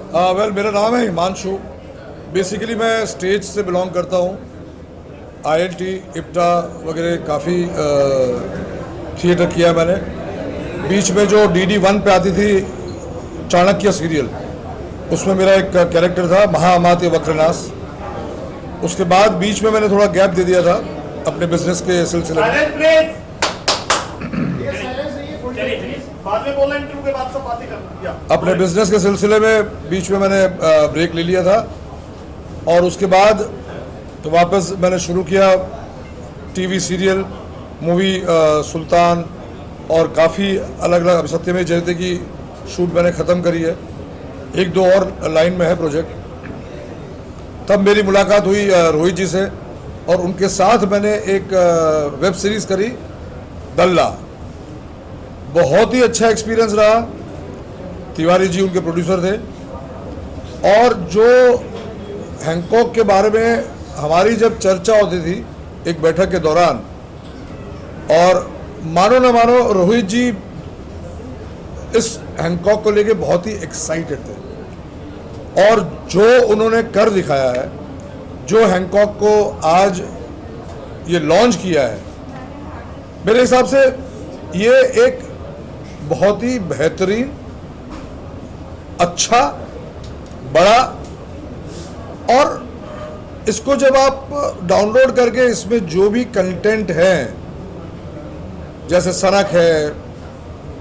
Well मेरा नाम है हिमांशु। बेसिकली मैं स्टेज से बिलोंग करता हूँ। आईएलटी इप्टा वगैरह काफ़ी थिएटर किया मैंने। बीच में जो DD1 पे आती थी चाणक्य सीरियल, उसमें मेरा एक कैरेक्टर था महाअमात्य वक्रनाश। उसके बाद बीच में मैंने थोड़ा गैप दे दिया था अपने बिजनेस के सिलसिले में। अपने बिजनेस के सिलसिले में बीच में मैंने ब्रेक ले लिया था और उसके बाद तो वापस मैंने शुरू किया टीवी सीरियल, मूवी सुल्तान और काफ़ी अलग अलग। सत्यमेव जयते की शूट मैंने ख़त्म करी है, एक दो और लाइन में है प्रोजेक्ट। तब मेरी मुलाकात हुई रोहित जी से और उनके साथ मैंने एक वेब सीरीज़ करी दल्ला। बहुत ही अच्छा एक्सपीरियंस रहा। तिवारी जी उनके प्रोड्यूसर थे और जो हैंकॉक के बारे में हमारी जब चर्चा होती थी एक बैठक के दौरान, और मानो ना मानो रोहित जी इस हैंकॉक को लेके बहुत ही एक्साइटेड थे और जो उन्होंने कर दिखाया है, जो हैंकॉक को आज ये लॉन्च किया है, मेरे हिसाब से ये एक बहुत ही बेहतरीन, अच्छा, बड़ा, और इसको जब आप डाउनलोड करके इसमें जो भी कंटेंट है, जैसे सनक है,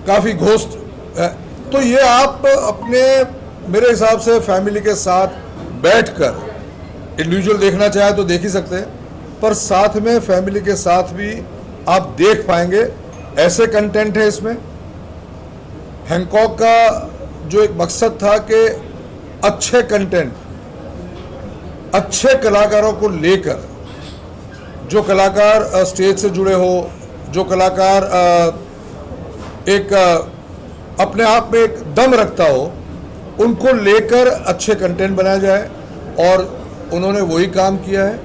काफ़ी घोस्ट है, तो ये आप अपने मेरे हिसाब से फैमिली के साथ बैठकर इंडिविजुअल देखना चाहे तो देख ही सकते हैं, पर साथ में फैमिली के साथ भी आप देख पाएंगे। ऐसे कंटेंट है इसमें। हैंकॉक का जो एक मकसद था कि अच्छे कंटेंट, अच्छे कलाकारों को लेकर, जो कलाकार स्टेज से जुड़े हो, जो कलाकार एक अपने आप में एक दम रखता हो, उनको लेकर अच्छे कंटेंट बनाया जाए, और उन्होंने वही काम किया है।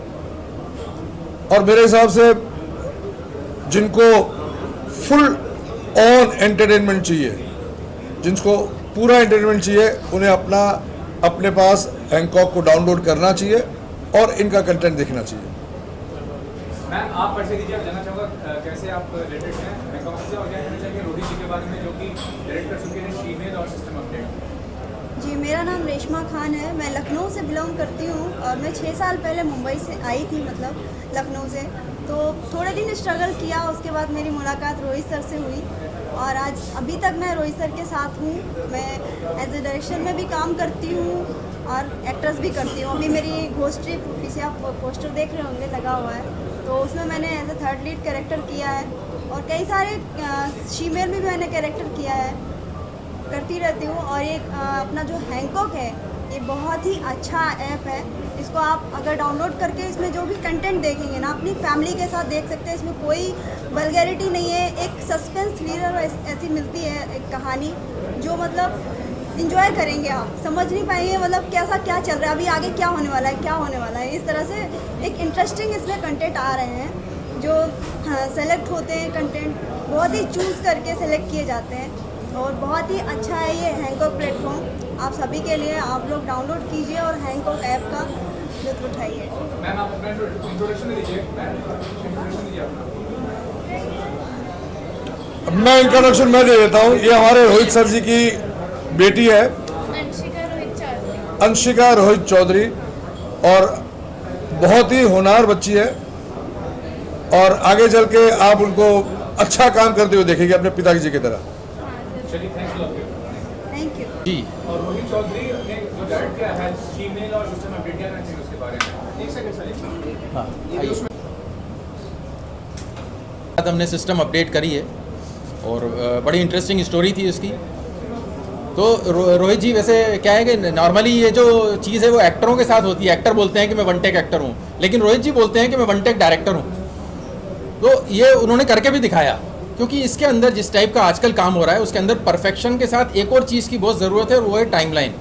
और मेरे हिसाब से जिनको फुल ऑन एंटरटेनमेंट चाहिए, जिनको पूरा एंटरटेनमेंट चाहिए, उन्हें अपने पास हैंकॉक को डाउनलोड करना चाहिए और इनका कंटेंट देखना चाहिए। मैम आप परिचय दीजिए, जानना चाहूँगा कैसे आप रिलेटेड हैं हैंकॉक से, और क्या कहना चाहिए रोहित जी के बारे में जो कि डायरेक्ट कर चुके हैं शीमेल और सिस्टम अपडेट। जी, मेरा नाम रेशमा खान है। मैं लखनऊ से बिलोंग करती हूँ और मैं 6 साल पहले मुंबई से आई थी, मतलब लखनऊ से। तो थोड़े दिन स्ट्रगल किया, उसके बाद मेरी मुलाकात रोहित सर से हुई और आज अभी तक मैं रोहित सर के साथ हूँ। मैं एज ए डायरेक्शन में भी काम करती हूँ और एक्ट्रेस भी करती हूँ। अभी मेरी घोस्ट ट्रिप, पीछे आप पोस्टर देख रहे होंगे लगा हुआ है, तो उसमें मैंने as a third lead character किया है और कई सारे शीमेल में भी मैंने कैरेक्टर किया है, करती रहती हूँ। और ये अपना जो हैंकॉक है, ये बहुत ही अच्छा ऐप है। इसको आप अगर डाउनलोड करके इसमें जो भी कंटेंट देखेंगे ना, अपनी फैमिली के साथ देख सकते हैं। इसमें कोई वल्गैरिटी नहीं है, एक सस्पेंस थ्रिलर ऐसी मिलती है, एक कहानी जो मतलब इंजॉय करेंगे आप, समझ नहीं पाएंगे मतलब कैसा क्या चल रहा है, अभी आगे क्या होने वाला है, क्या होने वाला है। इस तरह से एक इंटरेस्टिंग इसमें कंटेंट आ रहे हैं जो सेलेक्ट होते हैं। कंटेंट बहुत ही चूज़ करके सेलेक्ट किए जाते हैं और बहुत ही अच्छा है ये हैंकॉक प्लेटफॉर्म आप सभी के लिए। आप लोग डाउनलोड कीजिए और हैंकॉक ऐप का लुत्फ उठाइए। मैम आप अपना इंट्रोडक्शन दीजिए। मैं इंट्रोडक्शन मैं दे देता हूँ। ये हमारे रोहित सर जी की बेटी है, अंशिका रोहित चौधरी, और बहुत ही होनहार बच्ची है और आगे चल के आप उनको अच्छा काम करते हुए देखेंगे अपने पिताजी जी की तरह। थैंक यू जी। और रोहित चौधरी ने जो डायरेक्ट किया है शीमेल और सिस्टम अपडेट, क्या कहना चाहिए उसके बारे में? एक सेकंड सर। हाँ, हमने सिस्टम अपडेट करी है और बड़ी इंटरेस्टिंग स्टोरी थी उसकी। तो रोहित जी, वैसे क्या है कि नॉर्मली ये जो चीज़ है वो एक्टरों के साथ होती है। एक्टर बोलते हैं कि मैं वन टेक एक्टर हूँ, लेकिन रोहित जी बोलते हैं कि मैं वन टेक डायरेक्टर हूँ। तो ये उन्होंने करके भी दिखाया, क्योंकि इसके अंदर जिस टाइप का आजकल काम हो रहा है उसके अंदर परफेक्शन के साथ एक और चीज़ की बहुत ज़रूरत है, और वो है टाइमलाइन,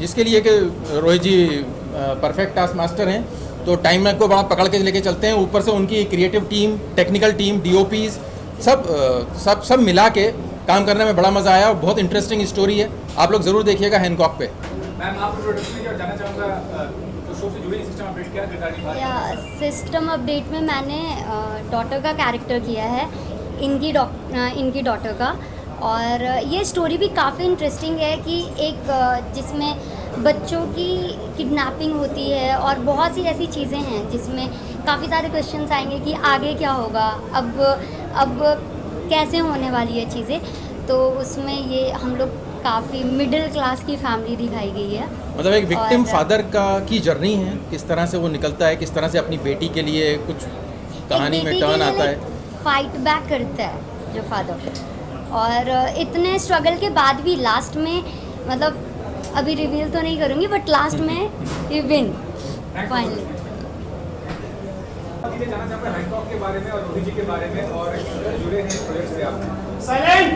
जिसके लिए कि रोहित जी परफेक्ट टास्क मास्टर हैं। तो टाइमलाइन को बड़ा पकड़ के लेके चलते हैं। ऊपर से उनकी creative team, technical team, DOPs सब मिला के काम करने में बड़ा मज़ा आया और बहुत इंटरेस्टिंग स्टोरी है। आप लोग ज़रूर देखिएगा हैंकॉक पे। मैम आप प्रोडक्शन में क्या जानना चाहूँगा तो शो से जुड़े सिस्टम अपडेट क्या किरदार निभा रहे या हैं? सिस्टम अपडेट में मैंने डॉटर का कैरेक्टर किया है, इनकी डॉटर का। और ये स्टोरी भी काफ़ी इंटरेस्टिंग है कि एक जिसमें बच्चों की किडनैपिंग होती है और बहुत सी ऐसी चीज़ें हैं जिसमें काफ़ी सारे क्वेश्चंस आएंगे कि आगे क्या होगा, अब कैसे होने वाली है चीज़ें। तो उसमें ये हम लोग काफ़ी मिडिल क्लास की फैमिली दिखाई गई है। मतलब एक विक्टिम और- फादर की जर्नी है, किस तरह से वो निकलता है, किस तरह से अपनी बेटी के लिए कुछ कहानी में टर्न आता है। फाइट बैक करता है जो फादर, और इतने स्ट्रगल के बाद भी लास्ट में, मतलब अभी रिवील तो नहीं करूँगी, बट लास्ट में ही विन फाइनली। ये जानना चाहूँगा हैंकॉक के बारे में और रोहित जी के बारे में और जुड़े हैं प्रोजेक्ट से आप। Silent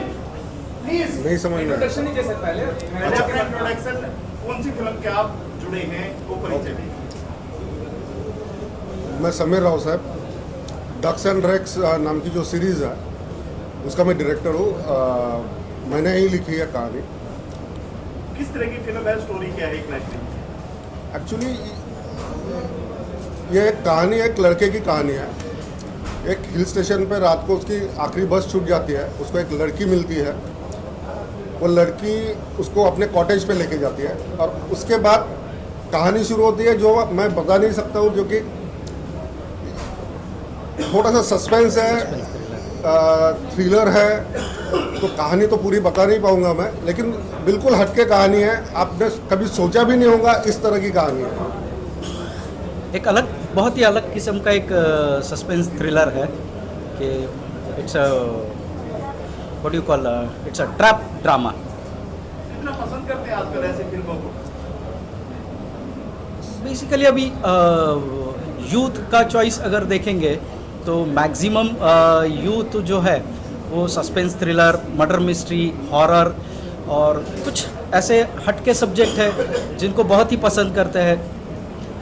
please. नहीं समझ में आया। इंट्रोडक्शन नहीं जैसे पहले पहले अपना इंट्रोडक्शन, कौन सी फिल्म के आप जुड़े हैं वो परिचय दें। मैं समीर राव साहब, डक्स एंड ड्रैक्स नाम की जो सीरीज़ है उसका मैं डायरेक्टर हूँ। मैंने ही लिखी है कहानी। किस तरह की फिल्म है, स्टोरी क्या है एग्जैक्टली? एक्चुअली ये एक कहानी, एक लड़के की कहानी है। एक हिल स्टेशन पे रात को उसकी आखिरी बस छूट जाती है, उसको एक लड़की मिलती है। वो लड़की उसको अपने कॉटेज पे लेके जाती है और उसके बाद कहानी शुरू होती है जो मैं बता नहीं सकता हूँ, क्योंकि थोड़ा सा सस्पेंस है, थ्रिलर है, तो कहानी तो पूरी बता नहीं पाऊंगा मैं, लेकिन बिल्कुल हटके कहानी है। आपने कभी सोचा भी नहीं होगा इस तरह की कहानी है। एक अलग, बहुत ही अलग किस्म का एक सस्पेंस थ्रिलर है कि it's a what you call, it's a trap drama. कितना पसंद करते हैं आजकल ऐसी फिल्मों को? बेसिकली अभी यूथ का चॉइस अगर देखेंगे तो मैक्सिमम यूथ जो है वो suspense thriller, murder mystery, horror और कुछ ऐसे हटके सब्जेक्ट है जिनको बहुत ही पसंद करते हैं।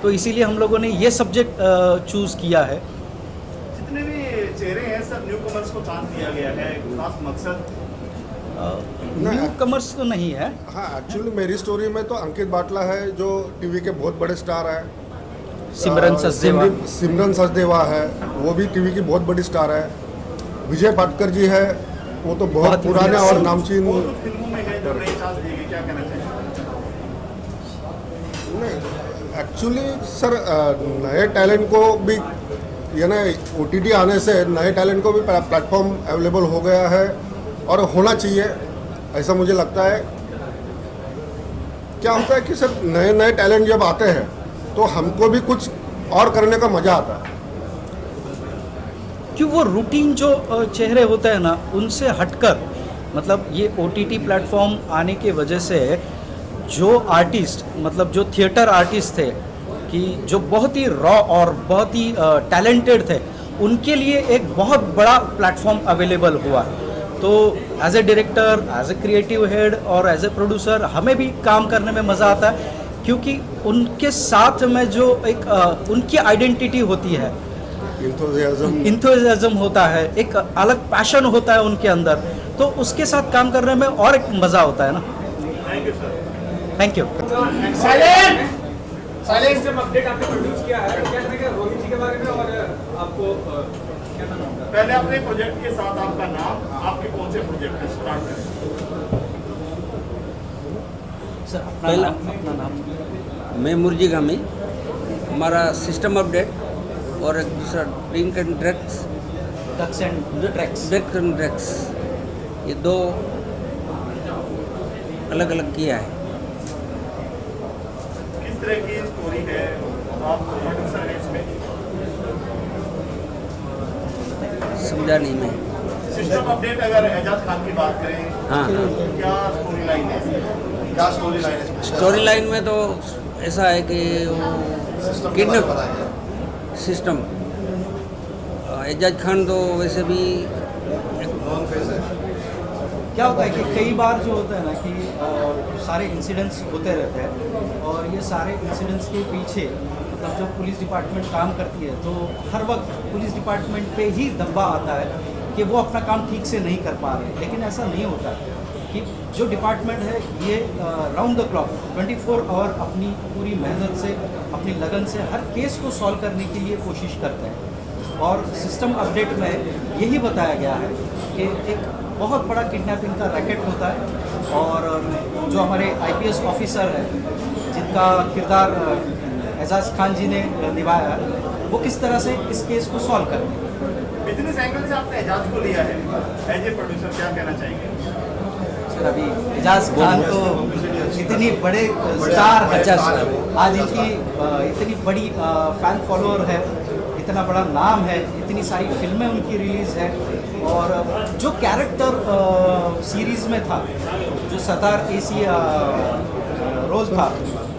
तो इसीलिए हम लोगों ने ये सब्जेक्ट चूज़ किया है। जितने भी चेहरे हैं सब न्यू कमर्स को चांस दिया गया है, खास मकसद? न्यू कमर्स तो नहीं है। हाँ, एक्चुअली मेरी स्टोरी में तो अंकित बाटला है जो टीवी के बहुत बड़े स्टार हैं। सिमरन सचदेवा। सिमरन सचदेवा है, वो भी टीवी की बहुत बड़ी स्टार है। विजय पाटकर जी है, वो तो बहुत बहुत ही पुराने और बड़े। नामचीन। और कुछ फिल्मों में है जो नए चांस दिए गए, क्या कहना चाहिए? नहीं, एक्चुअली सर नए टैलेंट को भी, ये ना OTT आने से नए टैलेंट को भी प्लेटफॉर्म अवेलेबल हो गया है और होना चाहिए, ऐसा मुझे लगता है। क्या होता है कि सर नए नए टैलेंट जब आते हैं तो हमको भी कुछ और करने का मज़ा आता है। कि वो रूटीन जो चेहरे होते हैं ना, उनसे हटकर, मतलब ये OTT प्लेटफॉर्म आने की वजह से जो आर्टिस्ट, मतलब जो थिएटर आर्टिस्ट थे कि जो बहुत ही रॉ और बहुत ही टैलेंटेड थे, उनके लिए एक बहुत बड़ा प्लेटफॉर्म अवेलेबल हुआ। तो as a director, as a creative head और एज ए प्रोड्यूसर हमें भी काम करने में मज़ा आता है, क्योंकि उनके साथ में जो एक उनकी आइडेंटिटी होती है, इंथुजियाज्म होता है, एक अलग पैशन होता है उनके अंदर, तो उसके साथ काम करने में और एक मज़ा होता है ना। Thank you sir. Thank you. Silent. System update आपने प्रोड्यूस किया है, क्या कहेंगे रोहित जी के बारे में और आपको क्या नाम होगा? पहले अपने प्रोजेक्ट के साथ आपका नाम, आपके कौन से प्रोजेक्ट पे स्टार्ट करें? सर अपना नाम। मैं मुर्जी गामी, हमारा सिस्टम अपडेट और एक दूसरा drink and drugs, ducks and tracks. Drugs and drugs, ये दो अलग अलग किया है। किस तरह की स्टोरी है, आप प्रोड्यूसर हैं इसमें? समझा नहीं मैं। सिस्टम अपडेट अगर एजाज खान की बात करें, हाँ, क्या स्टोरी लाइन है? क्या स्टोरी लाइन है? स्टोरी लाइन में तो ऐसा है कि किडनैप सिस्टम, एजाज खान तो वैसे भी नॉन फेस है। क्या होता है कि कई बार जो होता है ना कि सारे इंसिडेंट्स होते रहते हैं और ये सारे इंसिडेंट्स के पीछे, मतलब जब पुलिस डिपार्टमेंट काम करती है तो हर वक्त पुलिस डिपार्टमेंट पे ही दब्बा आता है कि वो अपना काम ठीक से नहीं कर पा रहे, लेकिन ऐसा नहीं होता कि जो डिपार्टमेंट है ये राउंड द क्लॉक 24 आवर अपनी पूरी मेहनत से, अपनी लगन से हर केस को सॉल्व करने के लिए कोशिश करते हैं। और सिस्टम अपडेट में यही बताया गया है कि एक बहुत बड़ा किडनैपिंग का रैकेट होता है और जो हमारे IPS ऑफिसर है जिनका किरदार एजाज खान जी ने निभाया है, वो किस तरह से इस केस को सॉल्व करते हैं। बिजनेस एंगल से आपने एजाज को लिया है, एज ए प्रोड्यूसर क्या कहना चाहेंगे? सर अभी एजाज खान तो इतनी बड़े स्टार है, आज इनकी इतनी बड़ी फैन फॉलोअर है, इतना बड़ा नाम है, इतनी सारी फिल्में उनकी रिलीज़ है और जो कैरेक्टर सीरीज़ में था, जो सरदार AC रोज़ था,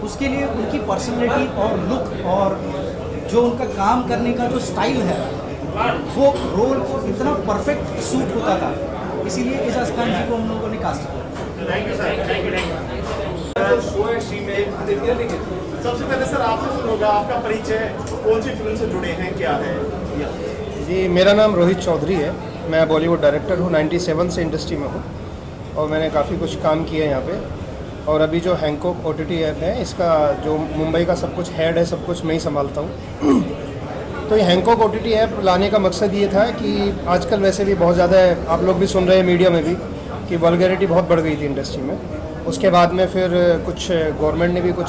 उसके लिए उनकी पर्सनैलिटी और लुक और जो उनका काम करने का जो स्टाइल है वो रोल को इतना परफेक्ट सूट होता था, इसीलिए एजाज खान जी को हम लोगों ने कास्ट किया। Thank you sir, thank you. Show है शीमेल, सबसे पहले सर आपसे शुरू होगा, आपका परिचय, कौन सी फिल्म से जुड़े हैं, क्या है? जी, मेरा नाम रोहित चौधरी है। मैं बॉलीवुड डायरेक्टर हूँ, 97 से इंडस्ट्री में हूँ और मैंने काफ़ी कुछ काम किया है यहाँ पे। और अभी जो हैंकॉक OTT ऐप है, इसका जो मुंबई का सब कुछ हेड है, सब कुछ मैं ही संभालता हूँ। तो ये हैंकॉक OTT ऐप लाने का मकसद ये था कि आजकल वैसे भी बहुत ज़्यादा आप लोग भी सुन रहे हैं मीडिया में भी कि वल्गैरिटी बहुत बढ़ गई थी इंडस्ट्री में। उसके बाद में फिर कुछ गवर्नमेंट ने भी कुछ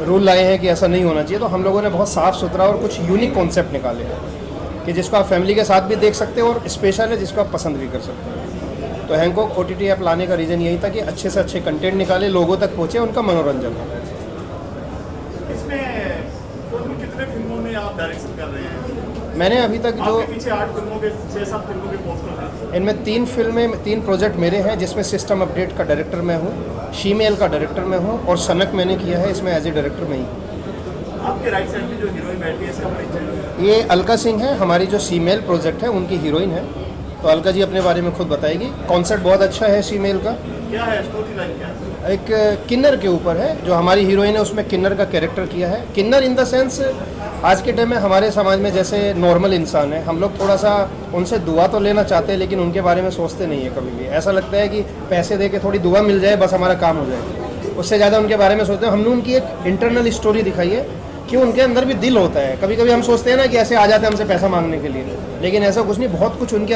रूल लाए हैं कि ऐसा नहीं होना चाहिए। तो हम लोगों ने बहुत साफ़ सुथरा और कुछ यूनिक कॉन्सेप्ट निकाले हैं कि जिसको आप फैमिली के साथ भी देख सकते हो और स्पेशल है जिसको आप पसंद भी कर सकते हो। तो हैंकॉक OTT ऐप लाने का रीज़न यही था कि अच्छे से अच्छे कंटेंट निकाले, लोगों तक पहुँचे, उनका मनोरंजन हो। इसमें कितने फिल्मों में आप डायरेक्शन कर रहे हैं? मैंने अभी तक जो आपके पीछे 8 फिल्मों के 6-7 फिल्मों के पोस्टर हैं। इनमें 3 प्रोजेक्ट मेरे हैं, जिसमें सिस्टम अपडेट का डायरेक्टर मैं हूँ, शीमेल का डायरेक्टर मैं हूँ और सनक मैंने किया है इसमें एज ए डायरेक्टर में ही। आपके राइट साइड में जो हीरोइन बैठी है, इसका परिचय? ये अलका सिंह है, हमारी जो शीमेल प्रोजेक्ट है उनकी हीरोइन है। तो अलका जी अपने बारे में खुद बताएगी। कॉन्सेप्ट बहुत अच्छा है शीमेल का। क्या है स्टोरी लाइन, क्या है? एक किन्नर के ऊपर है, जो हमारी हीरोइन है उसमें किन्नर का कैरेक्टर किया है। किन्नर इन द सेंस आज के टाइम में हमारे समाज में जैसे नॉर्मल इंसान है, हम लोग थोड़ा सा उनसे दुआ तो लेना चाहते हैं लेकिन उनके बारे में सोचते नहीं है कभी भी। ऐसा लगता है कि पैसे दे के थोड़ी दुआ मिल जाए बस हमारा काम हो जाए, उससे ज़्यादा उनके बारे में सोचते हैं। हमने उनकी एक इंटरनल स्टोरी दिखाई है कि उनके अंदर भी दिल होता है। कभी कभी हम सोचते हैं ना कि ऐसे आ जाते हैं हमसे पैसा मांगने के लिए, लेकिन ऐसा कुछ नहीं, बहुत कुछ उनके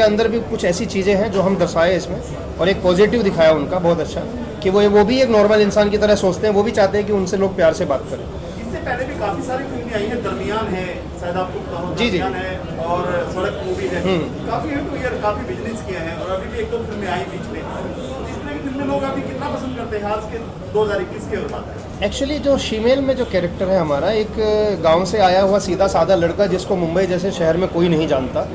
अंदर भी कुछ ऐसी चीज़ें हैं जो हम दर्शाए इसमें। और एक पॉजिटिव दिखाया उनका बहुत अच्छा कि वो भी एक नॉर्मल इंसान की तरह सोचते हैं, वो भी चाहते हैं कि उनसे लोग प्यार से बात करें। इससे पहले भी काफ़ी सारी फिल्में आई हैं, दरमियान है, शायद आपको पता हो, जी, जी। दरमियान है और सड़क मूवी है, काफ़ी हिट हुई है, काफ़ी बिजनेस किए हैं और अभी भी 1-2 फिल्में आई बीच में। इस तरह की फिल्में लोग अभी कितना पसंद करते हैं आज के 2021 की और बात है? एक्चुअली जो शीमेल में जो कैरेक्टर है हमारा, एक गांव से आया हुआ सीधा साधा लड़का जिसको मुंबई जैसे शहर में कोई नहीं जानता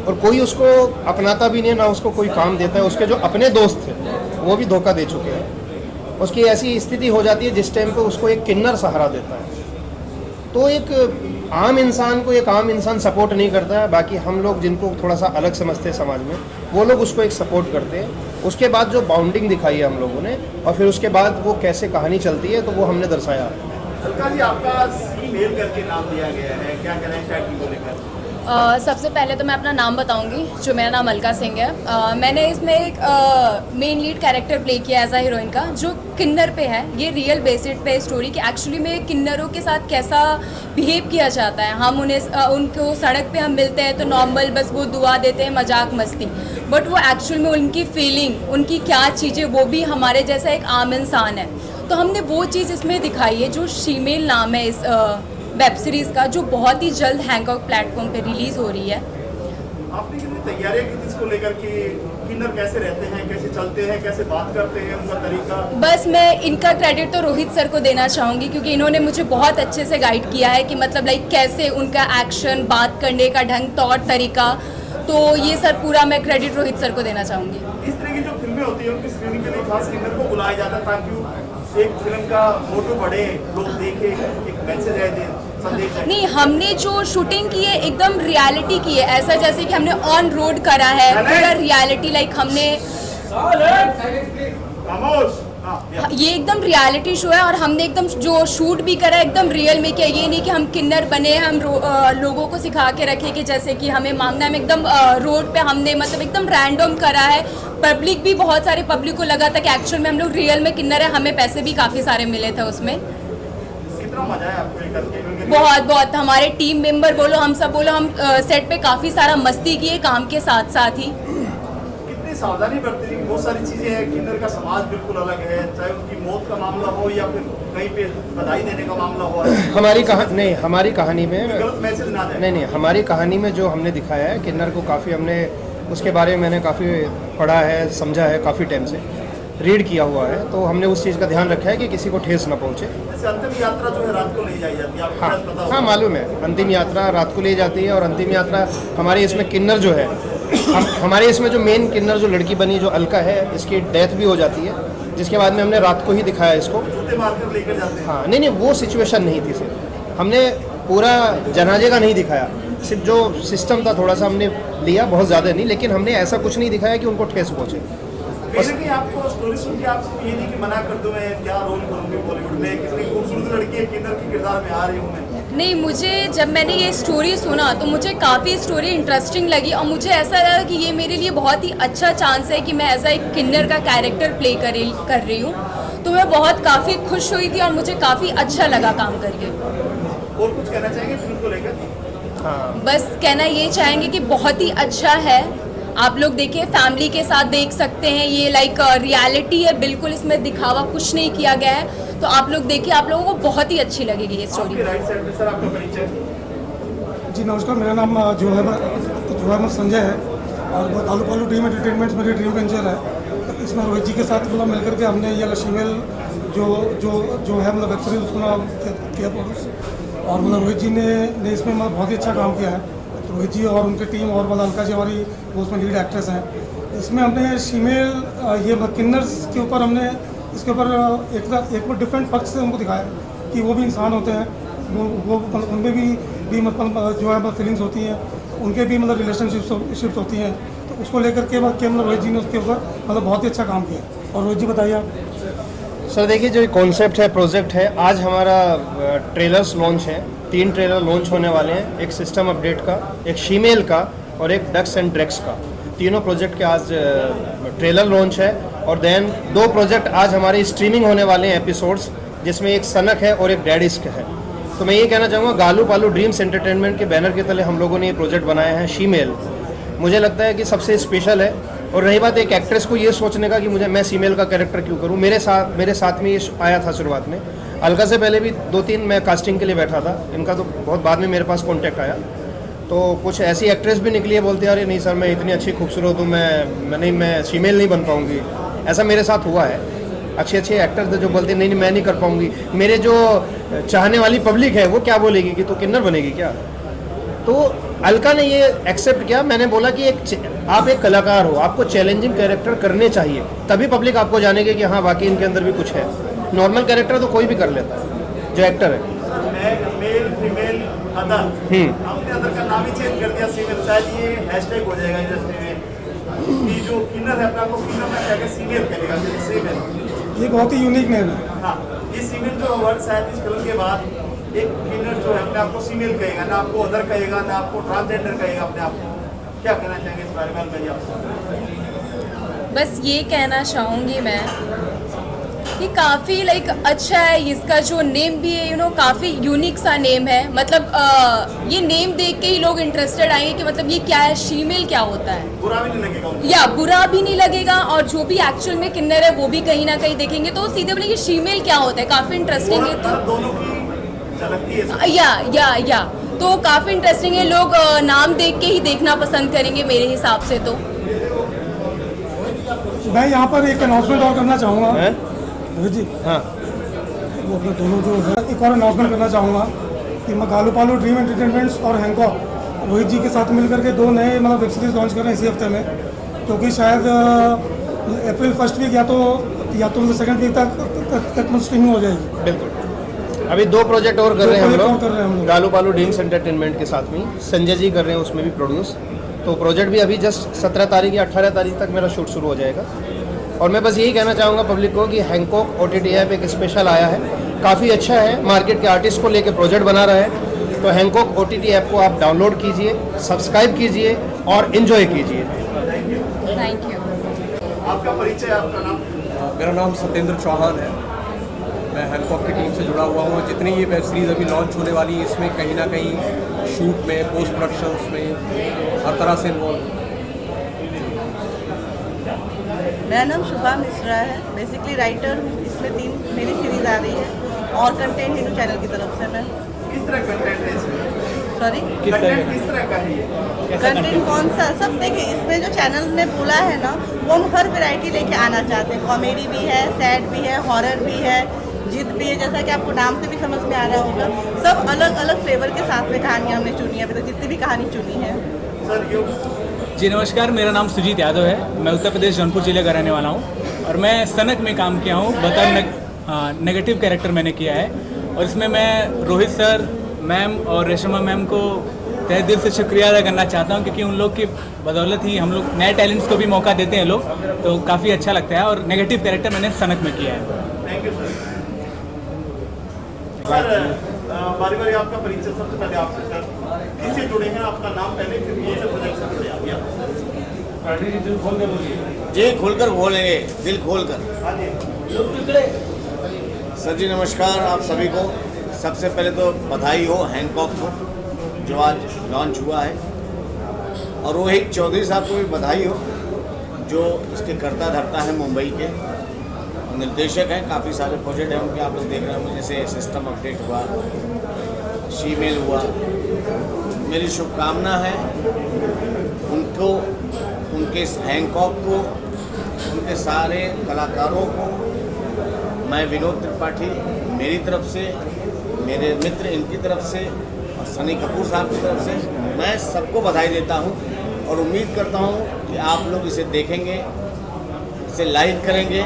और कोई उसको अपनाता भी नहीं, ना उसको कोई काम देता है। उसके जो अपने दोस्त थे वो भी धोखा दे चुके हैं। उसकी ऐसी स्थिति हो जाती है जिस टाइम पे उसको एक किन्नर सहारा देता है। तो एक आम इंसान को एक आम इंसान सपोर्ट नहीं करता है, बाकी हम लोग जिनको थोड़ा सा अलग समझते हैं समाज में, वो लोग उसको एक सपोर्ट करते हैं। उसके बाद जो बाउंडिंग दिखाई है हम लोगों ने और फिर उसके बाद वो कैसे कहानी चलती है तो वो हमने दर्शाया। अलका जी, आपका शीमेल करके नाम दिया गया है, क्या कहना है टाइटल को लेकर? सबसे पहले तो मैं अपना नाम बताऊंगी, जो मेरा नाम अलका सिंह है। मैंने इसमें एक मेन लीड कैरेक्टर प्ले किया एज अ हीरोइन का, जो किन्नर पे है। ये रियल बेस्ड पे स्टोरी कि एक्चुअली में किन्नरों के साथ कैसा बिहेव किया जाता है। हम उनको सड़क पे हम मिलते हैं तो नॉर्मल बस वो दुआ देते हैं, मजाक मस्ती, बट वो एक्चुअल में उनकी फीलिंग, उनकी क्या चीज़ें, वो भी हमारे जैसा एक आम इंसान है। तो हमने वो चीज़ इसमें दिखाई है, जो शीमेल नाम है इस वेब सीरीज़ का, जो बहुत ही जल्द हैंकॉक प्लेटफॉर्म पे रिलीज़ हो रही है। आपने कितनी तैयारियां की थी इसको लेकर कि किन्नर कैसे रहते हैं, कैसे चलते हैं, कैसे बात करते हैं, उनका तरीका? बस मैं इनका क्रेडिट तो रोहित सर को देना चाहूँगी, क्योंकि इन्होंने मुझे बहुत अच्छे से गाइड किया है कि मतलब लाइक कैसे उनका एक्शन, बात करने का ढंग, तौर तरीका, तो ये सर पूरा मैं क्रेडिट रोहित सर को देना चाहूँगी। इस तरह की जो फिल्में होती हैं उनकी स्क्रीनिंग के लिए खास किन्नर को बुलाया जाता है ताकि एक फिल्म का फोटो बढ़े, लोग देखें, एक मैसेज है, संदेश है। नहीं, हमने जो शूटिंग की है एकदम रियलिटी की है, ऐसा जैसे कि हमने ऑन रोड करा है, पूरा रियलिटी, लाइक हमने खामोश ये एकदम रियलिटी शो है और हमने एकदम जो शूट भी करा है एकदम रियल में किया। ये नहीं कि हम किन्नर बने, हम लोगों को सिखा के रखे कि जैसे कि हमें मांगना है, एकदम रोड पे हमने मतलब एकदम रैंडम करा है। पब्लिक भी, बहुत सारे पब्लिक को लगा था कि एक्चुअल में हम लोग रियल में किन्नर है, हमें पैसे भी काफ़ी सारे मिले थे उसमें। कितना मजा है आपको ये करके? बहुत बहुत, हमारे टीम मेंबर बोलो, हम सब बोलो, हम सेट पे काफ़ी सारा मस्ती किए काम के साथ साथ ही। कितनी सावधानी बरती थी? बहुत सारी चीजें हैं, किन्नर का समाज बिल्कुल अलग है, चाहे उनकी मौत का मामला हो या फिर कहीं पे बधाई देने का मामला हो। हमारी कहानी में गलत मैसेज ना जाए। नहीं, हमारी कहानी में जो हमने दिखाया है किन्नर को, काफ़ी हमने उसके बारे में मैंने काफ़ी पढ़ा है, समझा है, काफ़ी टाइम से रीड किया हुआ है, तो हमने उस चीज़ का ध्यान रखा है कि किसी को ठेस ना पहुँचे। जैसे अंतिम यात्रा जो है रात को ले जाई जाती है, आपको शायद पता होगा। हाँ, मालूम है, अंतिम यात्रा रात को ले जाती है। और अंतिम यात्रा हमारे इसमें किन्नर जो है, हमारे इसमें जो मेन किन्नर जो लड़की बनी जो अलका है, इसकी डेथ भी हो जाती है, जिसके बाद में हमने रात को ही दिखाया इसको। जूते मारकर लेकर जाते हैं। हाँ, नहीं, वो सिचुएशन नहीं थी सिर्फ, हमने पूरा जनाजे का नहीं दिखाया, सिर्फ जो सिस्टम था थोड़ा सा हमने लिया, बहुत ज़्यादा नहीं, लेकिन हमने ऐसा कुछ नहीं दिखाया कि उनको ठेस पहुँचे। वैसे कि आपको स्टोरी सुन के आप ये नहीं कि मना कर दूं मैं क्या रोल करूंगी बॉलीवुड में, कितनी खूबसूरत लड़की है, किन्नर के किरदार में आ रही हूँ मैं। नहीं, मुझे जब मैंने ये स्टोरी सुना तो मुझे काफ़ी स्टोरी इंटरेस्टिंग लगी और मुझे ऐसा लगा कि ये मेरे लिए बहुत ही अच्छा चांस है कि मैं ऐसा एक किन्नर का कैरेक्टर प्ले कर रही हूँ। तो मैं बहुत काफ़ी खुश हुई थी और मुझे काफ़ी अच्छा लगा काम करके। और कुछ कहना चाहेंगे फिल्म को लेकर? हाँ, बस कहना ये चाहेंगे कि बहुत ही अच्छा है, आप लोग देखिए, फैमिली के साथ देख सकते हैं। ये लाइक रियलिटी है बिल्कुल, इसमें दिखावा कुछ नहीं किया गया है, तो आप लोग देखिए, आप लोगों को बहुत ही अच्छी लगेगी ये स्टोरी। आपके राइट साइड में सर आपका परिचय। जी नमस्कार, मेरा नाम जो है संजय है और आलू पालू ड्रीम एंटरटेनमेंट्स मेरी ड्रीम वेंचर है। इसमें रोहित जी के साथ मतलब मिलकर के हमने ये लक्ष्मीवेल जो है मतलब वेब सीरीज उसको किया प्रोड्यूस, और मतलब रोहित जी ने इसमें मतलब बहुत ही अच्छा काम किया है। रोहित जी और उनकी टीम और मतलब अलका जी हमारी वो उसमें लीड एक्ट्रेस हैं। इसमें हमने फीमेल ये किन्नर्स के ऊपर हमने इसके ऊपर एक डिफरेंट पक्ष से उनको दिखाया कि वो भी इंसान होते हैं, वो उनमें भी मतलब जो है फीलिंग्स होती हैं, उनके भी मतलब रिलेशनशिप्स होती हैं, तो उसको लेकर के मतलब रोहित जी ने उसके ऊपर मतलब बहुत ही अच्छा काम किया। और रोहित जी बताइए आप। सर देखिए, जो कॉन्सेप्ट है, प्रोजेक्ट है, आज हमारा ट्रेलर्स लॉन्च है, 3 ट्रेलर लॉन्च होने वाले हैं, एक सिस्टम अपडेट का, एक शीमेल का और एक डक्स एंड ड्रैक्स का। तीनों प्रोजेक्ट के आज ट्रेलर लॉन्च है। और देन 2 प्रोजेक्ट आज हमारे स्ट्रीमिंग होने वाले हैं एपिसोड्स, जिसमें एक सनक है और एक डैड इश्क है। तो मैं ये कहना चाहूँगा, गालू पालू ड्रीम्स एंटरटेनमेंट के बैनर के तले हम लोगों ने ये प्रोजेक्ट बनाया है शीमेल। मुझे लगता है कि सबसे स्पेशल है। और रही बात एक एक्ट्रेस को ये सोचने का कि मैं फीमेल का कैरेक्टर क्यों करूं, मेरे साथ में ये आया था शुरुआत में। अलका से पहले भी 2-3 मैं कास्टिंग के लिए बैठा था, इनका तो बहुत बाद में मेरे पास कांटेक्ट आया। तो कुछ ऐसी एक्ट्रेस भी निकली है, बोलते अरे नहीं सर मैं इतनी अच्छी खूबसूरत हूँ, मैं फीमेल नहीं बन पाऊँगी। ऐसा मेरे साथ हुआ है। अच्छे एक्टर्स जो बोलते नहीं मैं नहीं कर पाऊँगी, मेरे जो चाहने वाली पब्लिक है वो क्या बोलेगी कि तू किन्नर बनेगी क्या। तो अलका ने ये एक्सेप्ट किया। मैंने बोला कि आप एक कलाकार हो, आपको चैलेंजिंग कैरेक्टर करने चाहिए, तभी पब्लिक आपको जानेगी कि हाँ वाकई इनके अंदर भी कुछ है। नॉर्मल कैरेक्टर तो कोई भी कर लेता है जो एक्टर है। मेल फीमेल अदर, हमने अदर का नाम ही चेंज कर दिया फीमेल, शायद ये हैशटैग हो जाएगा इंडस्ट्री में कि जो किन्नर है अपना को किन्नर में क्या फीमेल करेगा, फीमेल। ये बहुत ही यूनिक नेम है। हाँ, ये फीमेल जो वर्ड शायद इस फिल्म के बाद एक किन्नर जो है अपने आप को फीमेल कहेगा, ना आपको अदर कहेगा, ना आपको ट्रांसजेंडर कहेगा अपने आप को। क्या कहना चाहेंगे इस बारे में आपसे? बस ये कहना चाहूँगी मैं कि काफ़ी लाइक अच्छा है, इसका जो नेम भी है काफ़ी यूनिक सा नेम है। मतलब ये नेम देख के ही लोग इंटरेस्टेड आएंगे कि मतलब ये क्या है, शीमेल क्या होता है। बुरा भी नहीं लगेगा या बुरा भी नहीं लगेगा, और जो भी एक्चुअल में किन्नर है वो भी कहीं ना कहीं देखेंगे तो सीधे बोलेंगे शीमेल क्या होता है, काफ़ी इंटरेस्टिंग है। तो दोनों की झलकती है। या तो काफ़ी इंटरेस्टिंग है, लोग नाम देख के ही देखना पसंद करेंगे मेरे हिसाब से। तो मैं यहाँ पर एक अनाउंसमेंट और करना चाहूँगा जी। हाँ, वो अपने दोनों जो है एक और अनाउंसमेंट करना चाहूँगा कि मैं गालू पालू ड्रीम एंटरटेनमेंट्स और हैंकॉक रोहित जी के साथ मिलकर के 2 नए मतलब वेब सीरीज़ लॉन्च कर रहे हैं इसी हफ्ते में, क्योंकि शायद अप्रैल 1st वीक या तो 2nd वीक तक स्ट्रीमिंग हो जाएगी। बिल्कुल। अभी 2 प्रोजेक्ट और कर रहे हैं हम लोग गालू पालू ड्रीम्स एंटरटेनमेंट के साथ में, संजय जी कर रहे हैं उसमें भी प्रोड्यूस। तो प्रोजेक्ट भी अभी जस्ट 17 तारीख या 18 तारीख तक मेरा शूट शुरू हो जाएगा। और मैं बस यही कहना चाहूँगा पब्लिक को कि हैंकॉक OTT ऐप एक स्पेशल आया है, काफ़ी अच्छा है, मार्केट के आर्टिस्ट को लेके प्रोजेक्ट बना रहा है। तो हैंकॉक OTT ऐप को आप डाउनलोड कीजिए, सब्सक्राइब कीजिए और इन्जॉय कीजिए। Thank you. आपका परिचय, आपका नाम? मेरा नाम सत्येंद्र चौहान है। मैं हैंकॉक की टीम से जुड़ा हुआ हूँ। जितनी ये वेब सीरीज़ अभी लॉन्च होने वाली है, इसमें कहीं ना कहीं शूट में, पोस्ट प्रोडक्शंस में हर तरह से इन्वॉल्व। मेरा नाम शुभा मिश्रा है, बेसिकली राइटर हूँ। इसमें 3 मेरी सीरीज़ आ रही है और कंटेंट हिंदू चैनल की तरफ से मैं। किस तरह कंटेंट है इसमें? सॉरी, कंटेंट किस तरह का है ये? कंटेंट कौन सा? सब देखिए, इसमें जो चैनल ने बोला है ना, वो हम हर वैरायटी लेके आना चाहते हैं। कॉमेडी भी है, सैड भी है, हॉरर भी है, जिद भी है, जैसा कि आपको नाम से भी समझ में आ रहा होगा। सब अलग अलग फ्लेवर के साथ में कहानियाँ हमने चुनी है, अभी तक जितनी भी कहानी चुनी है। सर क्यों? जी नमस्कार, मेरा नाम सुजीत यादव है। मैं उत्तर प्रदेश जौनपुर जिले का रहने वाला हूँ और मैं सनक में काम किया हूँ। बतौर नेगेटिव कैरेक्टर मैंने किया है और इसमें मैं रोहित सर, मैम और रेशमा मैम को तहे दिल से शुक्रिया अदा करना चाहता हूँ, क्योंकि उन लोग की बदौलत ही हम लोग नए टैलेंट्स को भी मौका देते हैं लोग, तो काफ़ी अच्छा लगता है। और नेगेटिव कैरेक्टर मैंने सनक में किया है। Thank you sir. बारी बारी आपका परिचय सबसे पहले आपसे सर, किससे जुड़े हैं, आपका नाम पहले, फिर ये जो प्रोजेक्ट से जुड़े आप? जी खुलकर बोलेंगे, दिल खोलकर। सर जी नमस्कार आप सभी को। सबसे पहले तो बधाई हो हैंकॉक को जो आज लॉन्च हुआ है, और रोहित चौधरी साहब को भी बधाई हो जो इसके करता धरता है, मुंबई के निर्देशक हैं। काफ़ी सारे प्रोजेक्ट हैं उनके, आप लोग देख रहे होंगे, जैसे सिस्टम अपडेट हुआ, शीमेल हुआ। मेरी शुभकामना है उनको, उनके हैंकॉक को, उनके सारे कलाकारों को। मैं विनोद त्रिपाठी मेरी तरफ से, मेरे मित्र इनकी तरफ से और सनी कपूर साहब की तरफ से मैं सबको बधाई देता हूं और उम्मीद करता हूं कि आप लोग इसे देखेंगे, इसे लाइक करेंगे,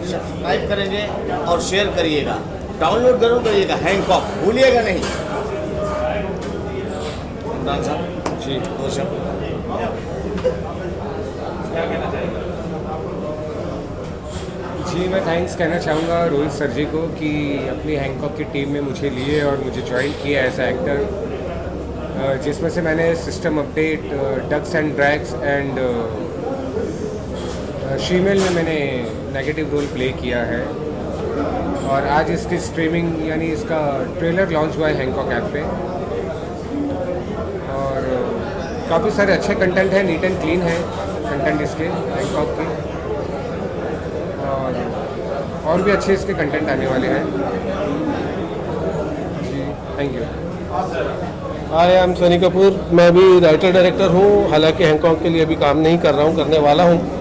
सब्सक्राइब करेंगे और शेयर करिएगा। डाउनलोड जरूर करिएगा हैंकॉक, भूलिएगा नहीं। इमरान साहब जी, 2 शब्द। जी मैं थैंक्स कहना चाहूँगा रोहित सर जी को कि अपनी हैंकॉक की टीम में मुझे लिए और मुझे ज्वाइन किया एज एक्टर, जिसमें से मैंने system update, ducks and drags and shemale में मैंने नेगेटिव रोल प्ले किया है। और आज इसकी स्ट्रीमिंग यानी इसका ट्रेलर लॉन्च हुआ है हैंकॉक ऐप पे, और काफ़ी सारे अच्छे कंटेंट हैं, नीट एंड क्लीन है कंटेंट इसके हैंकॉक के, और भी अच्छे इसके कंटेंट आने वाले हैं। जी thank you. Hi I am Sunny Kapoor. मैं भी राइटर डायरेक्टर हूँ, हालांकि हैंकॉक के लिए अभी काम नहीं कर रहा हूँ, करने वाला हूँ।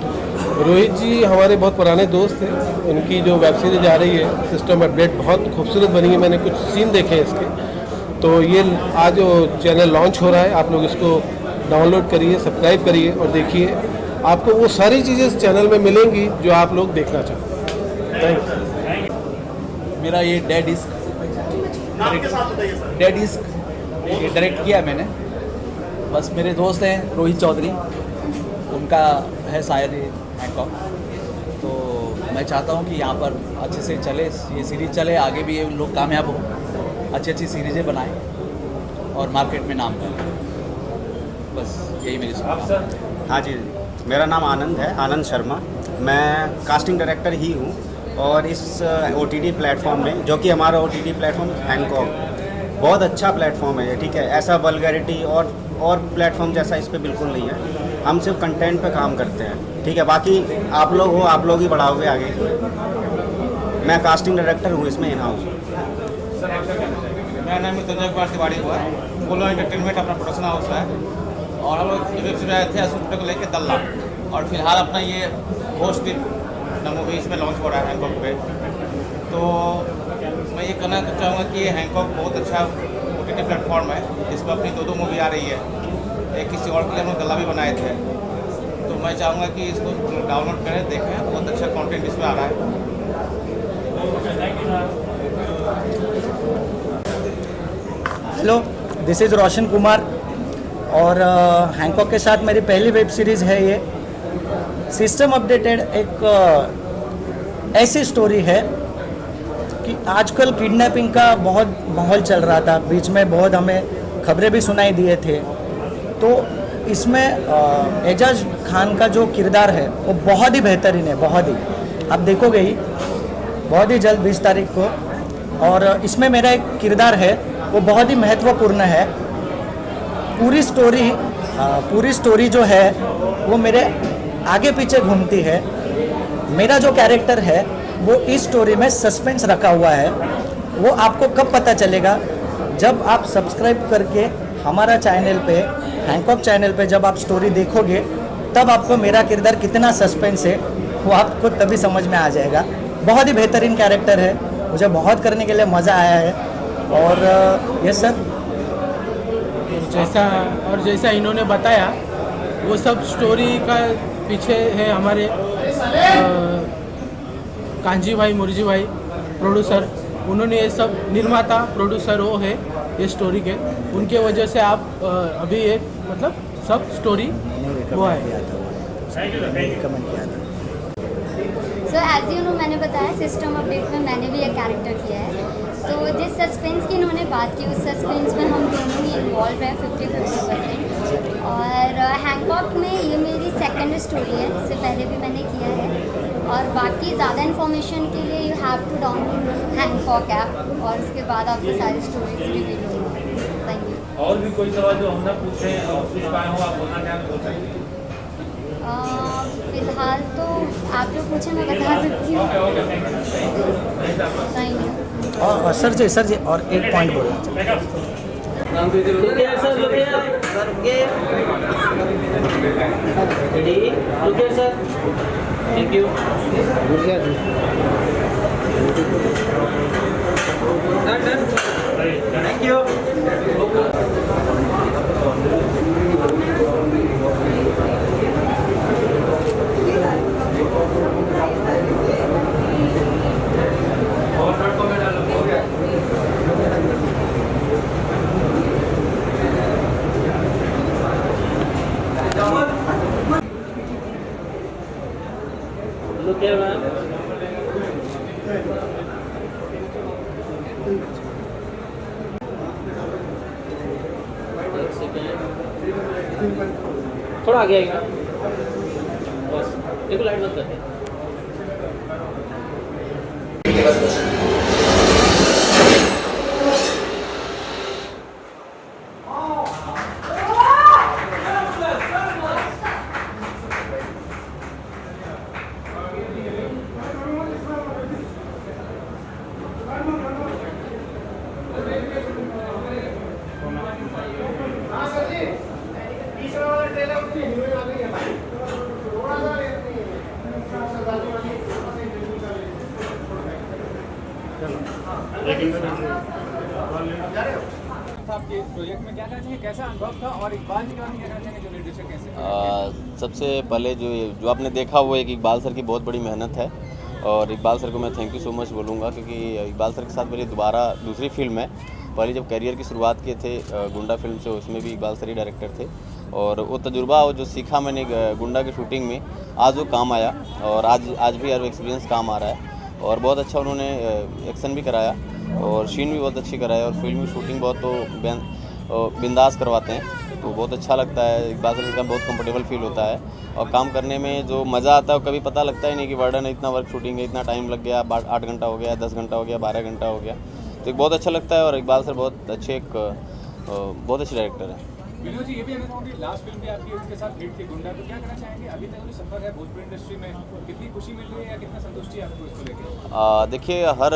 रोहित जी हमारे बहुत पुराने दोस्त हैं, उनकी जो वेब सीरीज आ रही है सिस्टम अपडेट बहुत खूबसूरत बनी है, मैंने कुछ सीन देखे हैं इसके। तो ये आज जो चैनल लॉन्च हो रहा है, आप लोग इसको डाउनलोड करिए, सब्सक्राइब करिए और देखिए, आपको वो सारी चीज़ें इस चैनल में मिलेंगी जो आप लोग देखना चाहते हैं। Thank you. मेरा ये डेड इश्क, डेड इश्क ये डायरेक्ट किया मैंने। बस मेरे दोस्त हैं रोहित चौधरी, उनका है शायद ये हैंकॉक, तो मैं चाहता हूँ कि यहाँ पर अच्छे से चले, ये सीरीज़ चले, आगे भी ये लोग कामयाब हो, अच्छी अच्छी सीरीज़ें बनाएं और मार्केट में नाम करें। बस यही मेरी सोच। हाँ जी, मेरा नाम आनंद है, आनंद शर्मा। मैं कास्टिंग डायरेक्टर ही हूँ और इस OTT प्लेटफॉर्म में, जो कि हमारा OTT प्लेटफॉर्म हैंकॉक बहुत अच्छा प्लेटफॉर्म है, ठीक है। ऐसा वल्गैरिटी और प्लेटफॉर्म जैसा इस पर बिल्कुल नहीं है। हम सिर्फ कंटेंट पे काम करते हैं, ठीक है। बाकी आप लोग हो, आप लोग ही बढ़ाओगे आगे। मैं कास्टिंग डायरेक्टर हूँ इसमें इन हाउस। मेरा नाम तंजय कुमार तिवारी हुआ, पोलो एंटरटेनमेंट अपना प्रोडक्शन हाउस है, और हम लोग वेब सीरीज आए थे असुर को लेकर दल्ला, और फिलहाल अपना ये होस्ट द मूवी इसमें लॉन्च हो रहा है हैंकॉक पे। तो मैं ये कहना चाहूँगा कि ये हैंकॉक बहुत अच्छा OTT प्लेटफॉर्म है, इसमें अपनी 2 मूवी आ रही है। एक किसी और के लिए हम लोग दल्ला भी बनाए थे, तो मैं चाहूँगा कि इसको डाउनलोड करें, देखें, बहुत अच्छा कंटेंट इसमें आ रहा है। Hello, this is Roshan Kumar और हैंकॉक के साथ मेरी पहली वेब सीरीज़ है ये। सिस्टम अपडेटेड एक ऐसी स्टोरी है कि आजकल किडनैपिंग का बहुत माहौल चल रहा था, बीच में बहुत हमें खबरें भी सुनाई दिए थे। तो इसमें एजाज खान का जो किरदार है वो बहुत ही बेहतरीन है, बहुत ही, आप देखोगे ही बहुत ही जल्द 20 तारीख को। और इसमें मेरा एक किरदार है वो बहुत ही महत्वपूर्ण है। पूरी स्टोरी जो है वो मेरे आगे पीछे घूमती है। मेरा जो कैरेक्टर है वो इस स्टोरी में सस्पेंस रखा हुआ है। वो आपको कब पता चलेगा, जब आप सब्सक्राइब करके हमारा चैनल पे, हैंकॉक चैनल पे जब आप स्टोरी देखोगे, तब आपको मेरा किरदार कितना सस्पेंस है वो आपको तभी समझ में आ जाएगा। बहुत ही बेहतरीन कैरेक्टर है, मुझे बहुत करने के लिए मज़ा आया है। और यस सर, जैसा इन्होंने बताया वो सब स्टोरी का पीछे है हमारे कांजी भाई, मुर्जी भाई प्रोड्यूसर, उन्होंने ये सब निर्माता प्रोड्यूसर वो है ये स्टोरी के, उनके वजह से आप अभी एक मतलब सब स्टोरी वो है। सो एज यू नो मैंने बताया सिस्टम अपडेट में मैंने भी एक कैरेक्टर किया है। तो जिस सस्पेंस की इन्होंने बात की उस सस्पेंस में हम दोनों ही इन्वॉल्व हैं 50-50%। और हैंकॉक में ये मेरी सेकंड स्टोरी है, इससे पहले भी मैंने किया है। और बाकी ज़्यादा इन्फॉर्मेशन के लिए you have to download Hancock app और उसके बाद आपको सारी स्टोरीज रिवील होंगी। Thank you. और भी कोई सवाल जो हम ना पूछे और पूछ पाए हो, आप बोलना चाहें तो बोल सकते हैं। फिलहाल तो आप जो पूछे मैं बता सकती हूँ। Thank you. और सर जी और एक पॉइंट बोलना thank you. Thank you. Look here, man. थोड़ा आगे आएगा बस, देखो लाइट बंद करते हैं। आपके प्रोजेक्ट में क्या कहना चाहिए, कैसा अनुभव था, और इकबाल जी के बारे में क्या कहना चाहेंगे जो निर्देशक कैसे? सबसे पहले जो आपने देखा वो एक इकबाल सर की बहुत बड़ी मेहनत है, और इकबाल सर को मैं थैंक यू सो मच बोलूँगा, क्योंकि इकबाल सर के साथ मेरी दोबारा दूसरी फिल्म है। पहले जब करियर की शुरुआत किए थे गुंडा फिल्म से, उसमें भी इकबाल सर ही डायरेक्टर थे, और वो तजुर्बा और जो सीखा मैंने गुंडा की शूटिंग में, आज वो काम आया, और आज भी यार एक्सपीरियंस काम आ रहा है। और बहुत अच्छा उन्होंने एक्शन भी कराया और सीन भी बहुत अच्छी कराया, और फिल्म की शूटिंग बहुत तो बिंदास करवाते हैं, तो बहुत अच्छा लगता है। इकबाल सर का बहुत कंफर्टेबल फील होता है, और काम करने में जो मज़ा आता है वो कभी पता लगता ही नहीं कि वर्डन है, इतना वर्क शूटिंग है, इतना टाइम लग गया, 8 घंटा हो गया, 10 घंटा हो गया, 12 घंटा हो गया, तो बहुत अच्छा लगता है। और इकबाल सर बहुत अच्छे डायरेक्टर हैं। विनोद जी, ये भी लास्ट फिल्म भी आपकी उसके साथ हिट थी गुंडा, तो क्या कहना चाहेंगे अभी तक जो सफर है भोजपुरी इंडस्ट्री में, कितनी खुशी मिल रही है या कितना संतुष्टि है आपको इसको लेकर? देखिए, हर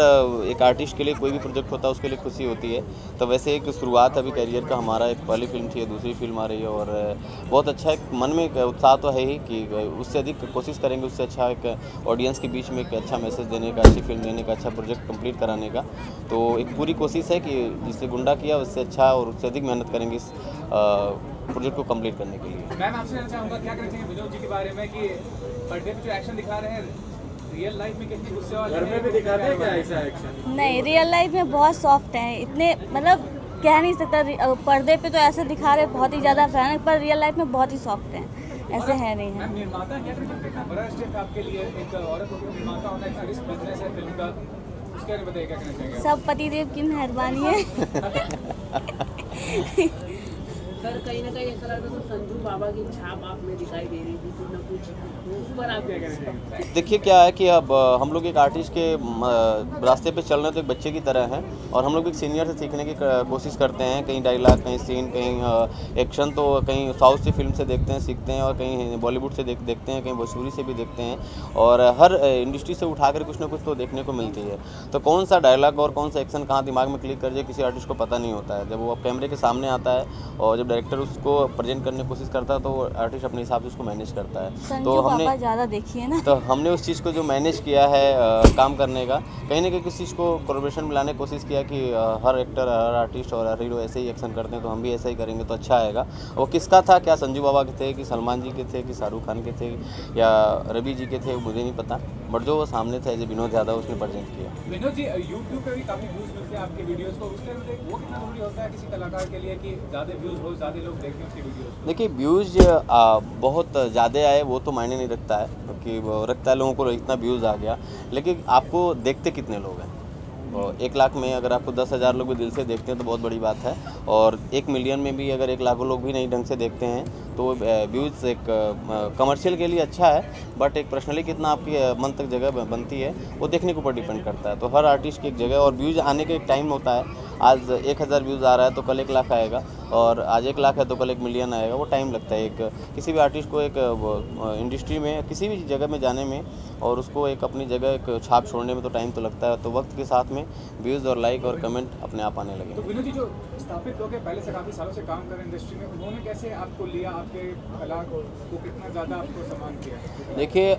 एक आर्टिस्ट के लिए कोई भी प्रोजेक्ट होता है उसके लिए खुशी होती है, तो वैसे एक शुरुआत अभी करियर का हमारा, एक पहली फिल्म थी, दूसरी फिल्म आ रही है, और बहुत अच्छा एक मन में एक उत्साह तो है ही कि उससे अधिक कोशिश करेंगे, उससे अच्छा एक ऑडियंस के बीच में एक अच्छा मैसेज देने का, अच्छी फिल्म देने का, अच्छा प्रोजेक्ट कंप्लीट कराने का। तो एक पूरी कोशिश है कि जिससे गुंडा किया उससे अच्छा और उससे अधिक मेहनत करेंगे इस प्रोजेक्ट को कंप्लीट करने के लिए। मैम, आपसे जानना चाहूँगा क्या कहना चाहिए विनोद जी के बारे में कि बर्थडे पे जो एक्शन दिखा रहे हैं, रियल लाइफ में कितनी गुस्से वाले, घर में भी दिखाते हैं क्या ऐसा एक्शन? नहीं, रियल लाइफ में बहुत सॉफ्ट है, इतने मतलब कह नहीं सकता, पर्दे पे तो ऐसे दिखा रहे बहुत ही ज़्यादा भयानक, पर रियल लाइफ में बहुत ही सॉफ्ट हैं, ऐसे है नहीं है। निर्माता क्या कितना बड़ा स्टेप आपके लिए, एक औरत होकर निर्माता होना इतना रिस्क बिजनेस है फिल्म का, उसके बारे में बताइए क्या कहना चाहेंगे? सब पतिदेव की मेहरबानी है। सर कहीं ना कहीं ऐसा लगता है संजू बाबा की छाप आप में दिखाई दे रही थी कुछ ना कुछ, उस पर आप क्या कहना चाहेंगे? देखिए क्या है कि अब हम लोग एक आर्टिस्ट के रास्ते पे चल रहे तो एक बच्चे की तरह हैं, और हम लोग एक सीनियर से सीखने की कोशिश करते हैं। कहीं डायलॉग, कहीं सीन, कहीं एक्शन, तो कहीं साउथ से फिल्म से देखते हैं, सीखते हैं, और कहीं बॉलीवुड से देखते हैं, कहीं भोजपुरी से भी देखते हैं, और हर इंडस्ट्री से उठाकर कुछ ना कुछ तो देखने को मिलती है। तो कौन सा डायलॉग और कौन सा एक्शन कहाँ दिमाग में क्लिक कर जाए किसी आर्टिस्ट को पता नहीं होता है। जब वो कैमरे के सामने आता है और जब डायरेक्टर उसको प्रेजेंट करने की कोशिश करता है तो आर्टिस्ट अपने हिसाब से उसको मैनेज करता है। तो हमने ज़्यादा देखी है ना, तो हमने उस चीज़ को जो मैनेज किया है काम करने का, कहीं ना कहीं किसी चीज़ को कोलैबोरेशन में लाने की कोशिश किया कि हर एक्टर, हर आर्टिस्ट और हर हीरो ऐसे ही एक्शन करते हैं तो हम भी ऐसा ही करेंगे तो अच्छा आएगा। वो किसका था, क्या संजू बाबा के थे, कि सलमान जी के थे, कि शाहरुख खान के थे, या रवि जी के थे, मुझे नहीं पता, बट जो वो सामने थे जो विनोद यादव उसने प्रेजेंट किया। विनोद जी, यूट्यूब पे भी काफ़ी व्यूज़ मिलते हैं आपके वीडियोज़ को, उसके वो कितना जरूरी होता है किसी कलाकार के लिए कि ज़्यादा व्यूज़ हो, ज़्यादा लोग देखें उसकी वीडियोज़? देखिए व्यूज़ बहुत ज़्यादा आए वो तो मायने नहीं रखता है, क्योंकि रखता है लोगों को इतना व्यूज़ आ गया, लेकिन आपको देखते कितने लोग हैं। 1 लाख में अगर आपको 10,000 लोग भी दिल से देखते हैं तो बहुत बड़ी बात है, और 1 मिलियन में भी अगर 1 लाख लोग भी नहीं ढंग से देखते हैं तो व्यूज़ एक कमर्शियल के लिए अच्छा है, बट एक पर्सनली कितना आपकी मन तक जगह बनती है वो देखने के ऊपर डिपेंड करता है। तो हर आर्टिस्ट की एक जगह और व्यूज़ आने का एक टाइम होता है। आज 1,000 व्यूज़ आ रहा है तो कल 1 लाख आएगा, और आज 1 लाख है तो कल 1 मिलियन आएगा। वो टाइम लगता है एक किसी भी आर्टिस्ट को एक इंडस्ट्री में किसी भी जगह में जाने में, और उसको एक अपनी जगह एक छाप छोड़ने में तो टाइम तो लगता है। तो वक्त के साथ में व्यूज़ और लाइक और कमेंट अपने आप आने लगे। तो विनोद जी, जो स्थापित लोग हैं पहले से काफ़ी सालों से काम कर रहे हैं इंडस्ट्री में, उन्होंने कैसे आपको लिया, आपके कला को कितना ज़्यादा आपको सम्मान किया? देखिए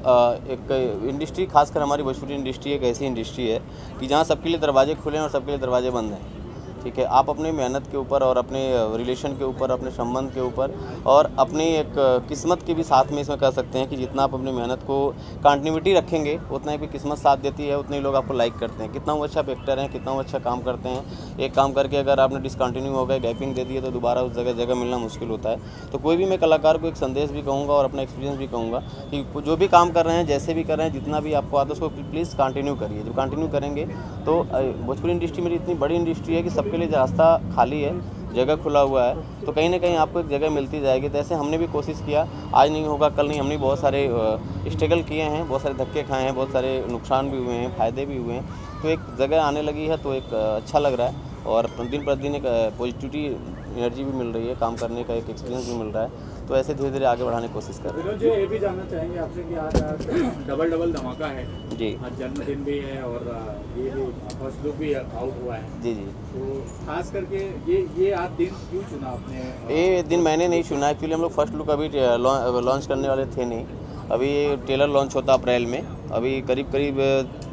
एक इंडस्ट्री, खासकर हमारी भोजपुरी इंडस्ट्री एक ऐसी इंडस्ट्री है कि जहाँ सबके लिए दरवाजे खुले हैं और सबके लिए दरवाजे बंद हैं। ठीक है, आप अपनी मेहनत के ऊपर और अपने रिलेशन के ऊपर, अपने संबंध के ऊपर और अपनी एक किस्मत के भी साथ में इसमें कह सकते हैं कि जितना आप अपनी मेहनत को कंटिन्यूटी रखेंगे उतना ही किस्मत साथ देती है, उतने ही लोग आपको लाइक करते हैं। कितना वो अच्छा एक्टर हैं, कितना वो अच्छा काम करते हैं, एक काम करके अगर आपने डिसकंटिन्यू हो गए, गैपिंग दे दिए तो दोबारा उस जगह मिलना मुश्किल होता है। तो कोई भी मैं कलाकार को एक संदेश भी कहूँगा और अपना एक्सपीरियंस भी कहूँगा कि जो भी काम कर रहे हैं, जैसे भी कर रहे हैं, जितना भी आपको आता है उसको प्लीज़ कंटिन्यू करिए। जब कंटिन्यू करेंगे तो भोजपुरी इंडस्ट्री मेरी इतनी बड़ी इंडस्ट्री है कि सबके लिए रास्ता खाली है, जगह खुला हुआ है, तो कहीं ना कहीं आपको एक जगह मिलती जाएगी। तो ऐसे हमने भी कोशिश किया, आज नहीं होगा कल नहीं, हमने बहुत सारे स्ट्रगल किए हैं, बहुत सारे धक्के खाए हैं, बहुत सारे नुकसान भी हुए हैं, फ़ायदे भी हुए हैं। तो एक जगह आने लगी है तो एक अच्छा लग रहा है, और दिन प्रतिदिन एक पॉजिटिविटी एनर्जी भी मिल रही है, काम करने का एक एक्सपीरियंस भी मिल रहा है। तो ऐसे धीरे धीरे आगे बढ़ाने की कोशिश कर रहे हैं। विनोद जी, ये भी जानना चाहेंगे आपसे कि आज डबल धमाका है जी, आज जन्मदिन भी है और ये भी फर्स्ट लुक भी आउट हुआ है जी जी। तो खास करके ये आज दिन क्यों चुना आपने? ये दिन मैंने नहीं चुना, एक्चुअली हम लोग फर्स्ट लुक अभी लॉन्च करने वाले थे नहीं, अभी ट्रेलर लॉन्च होता अप्रैल में। अभी करीब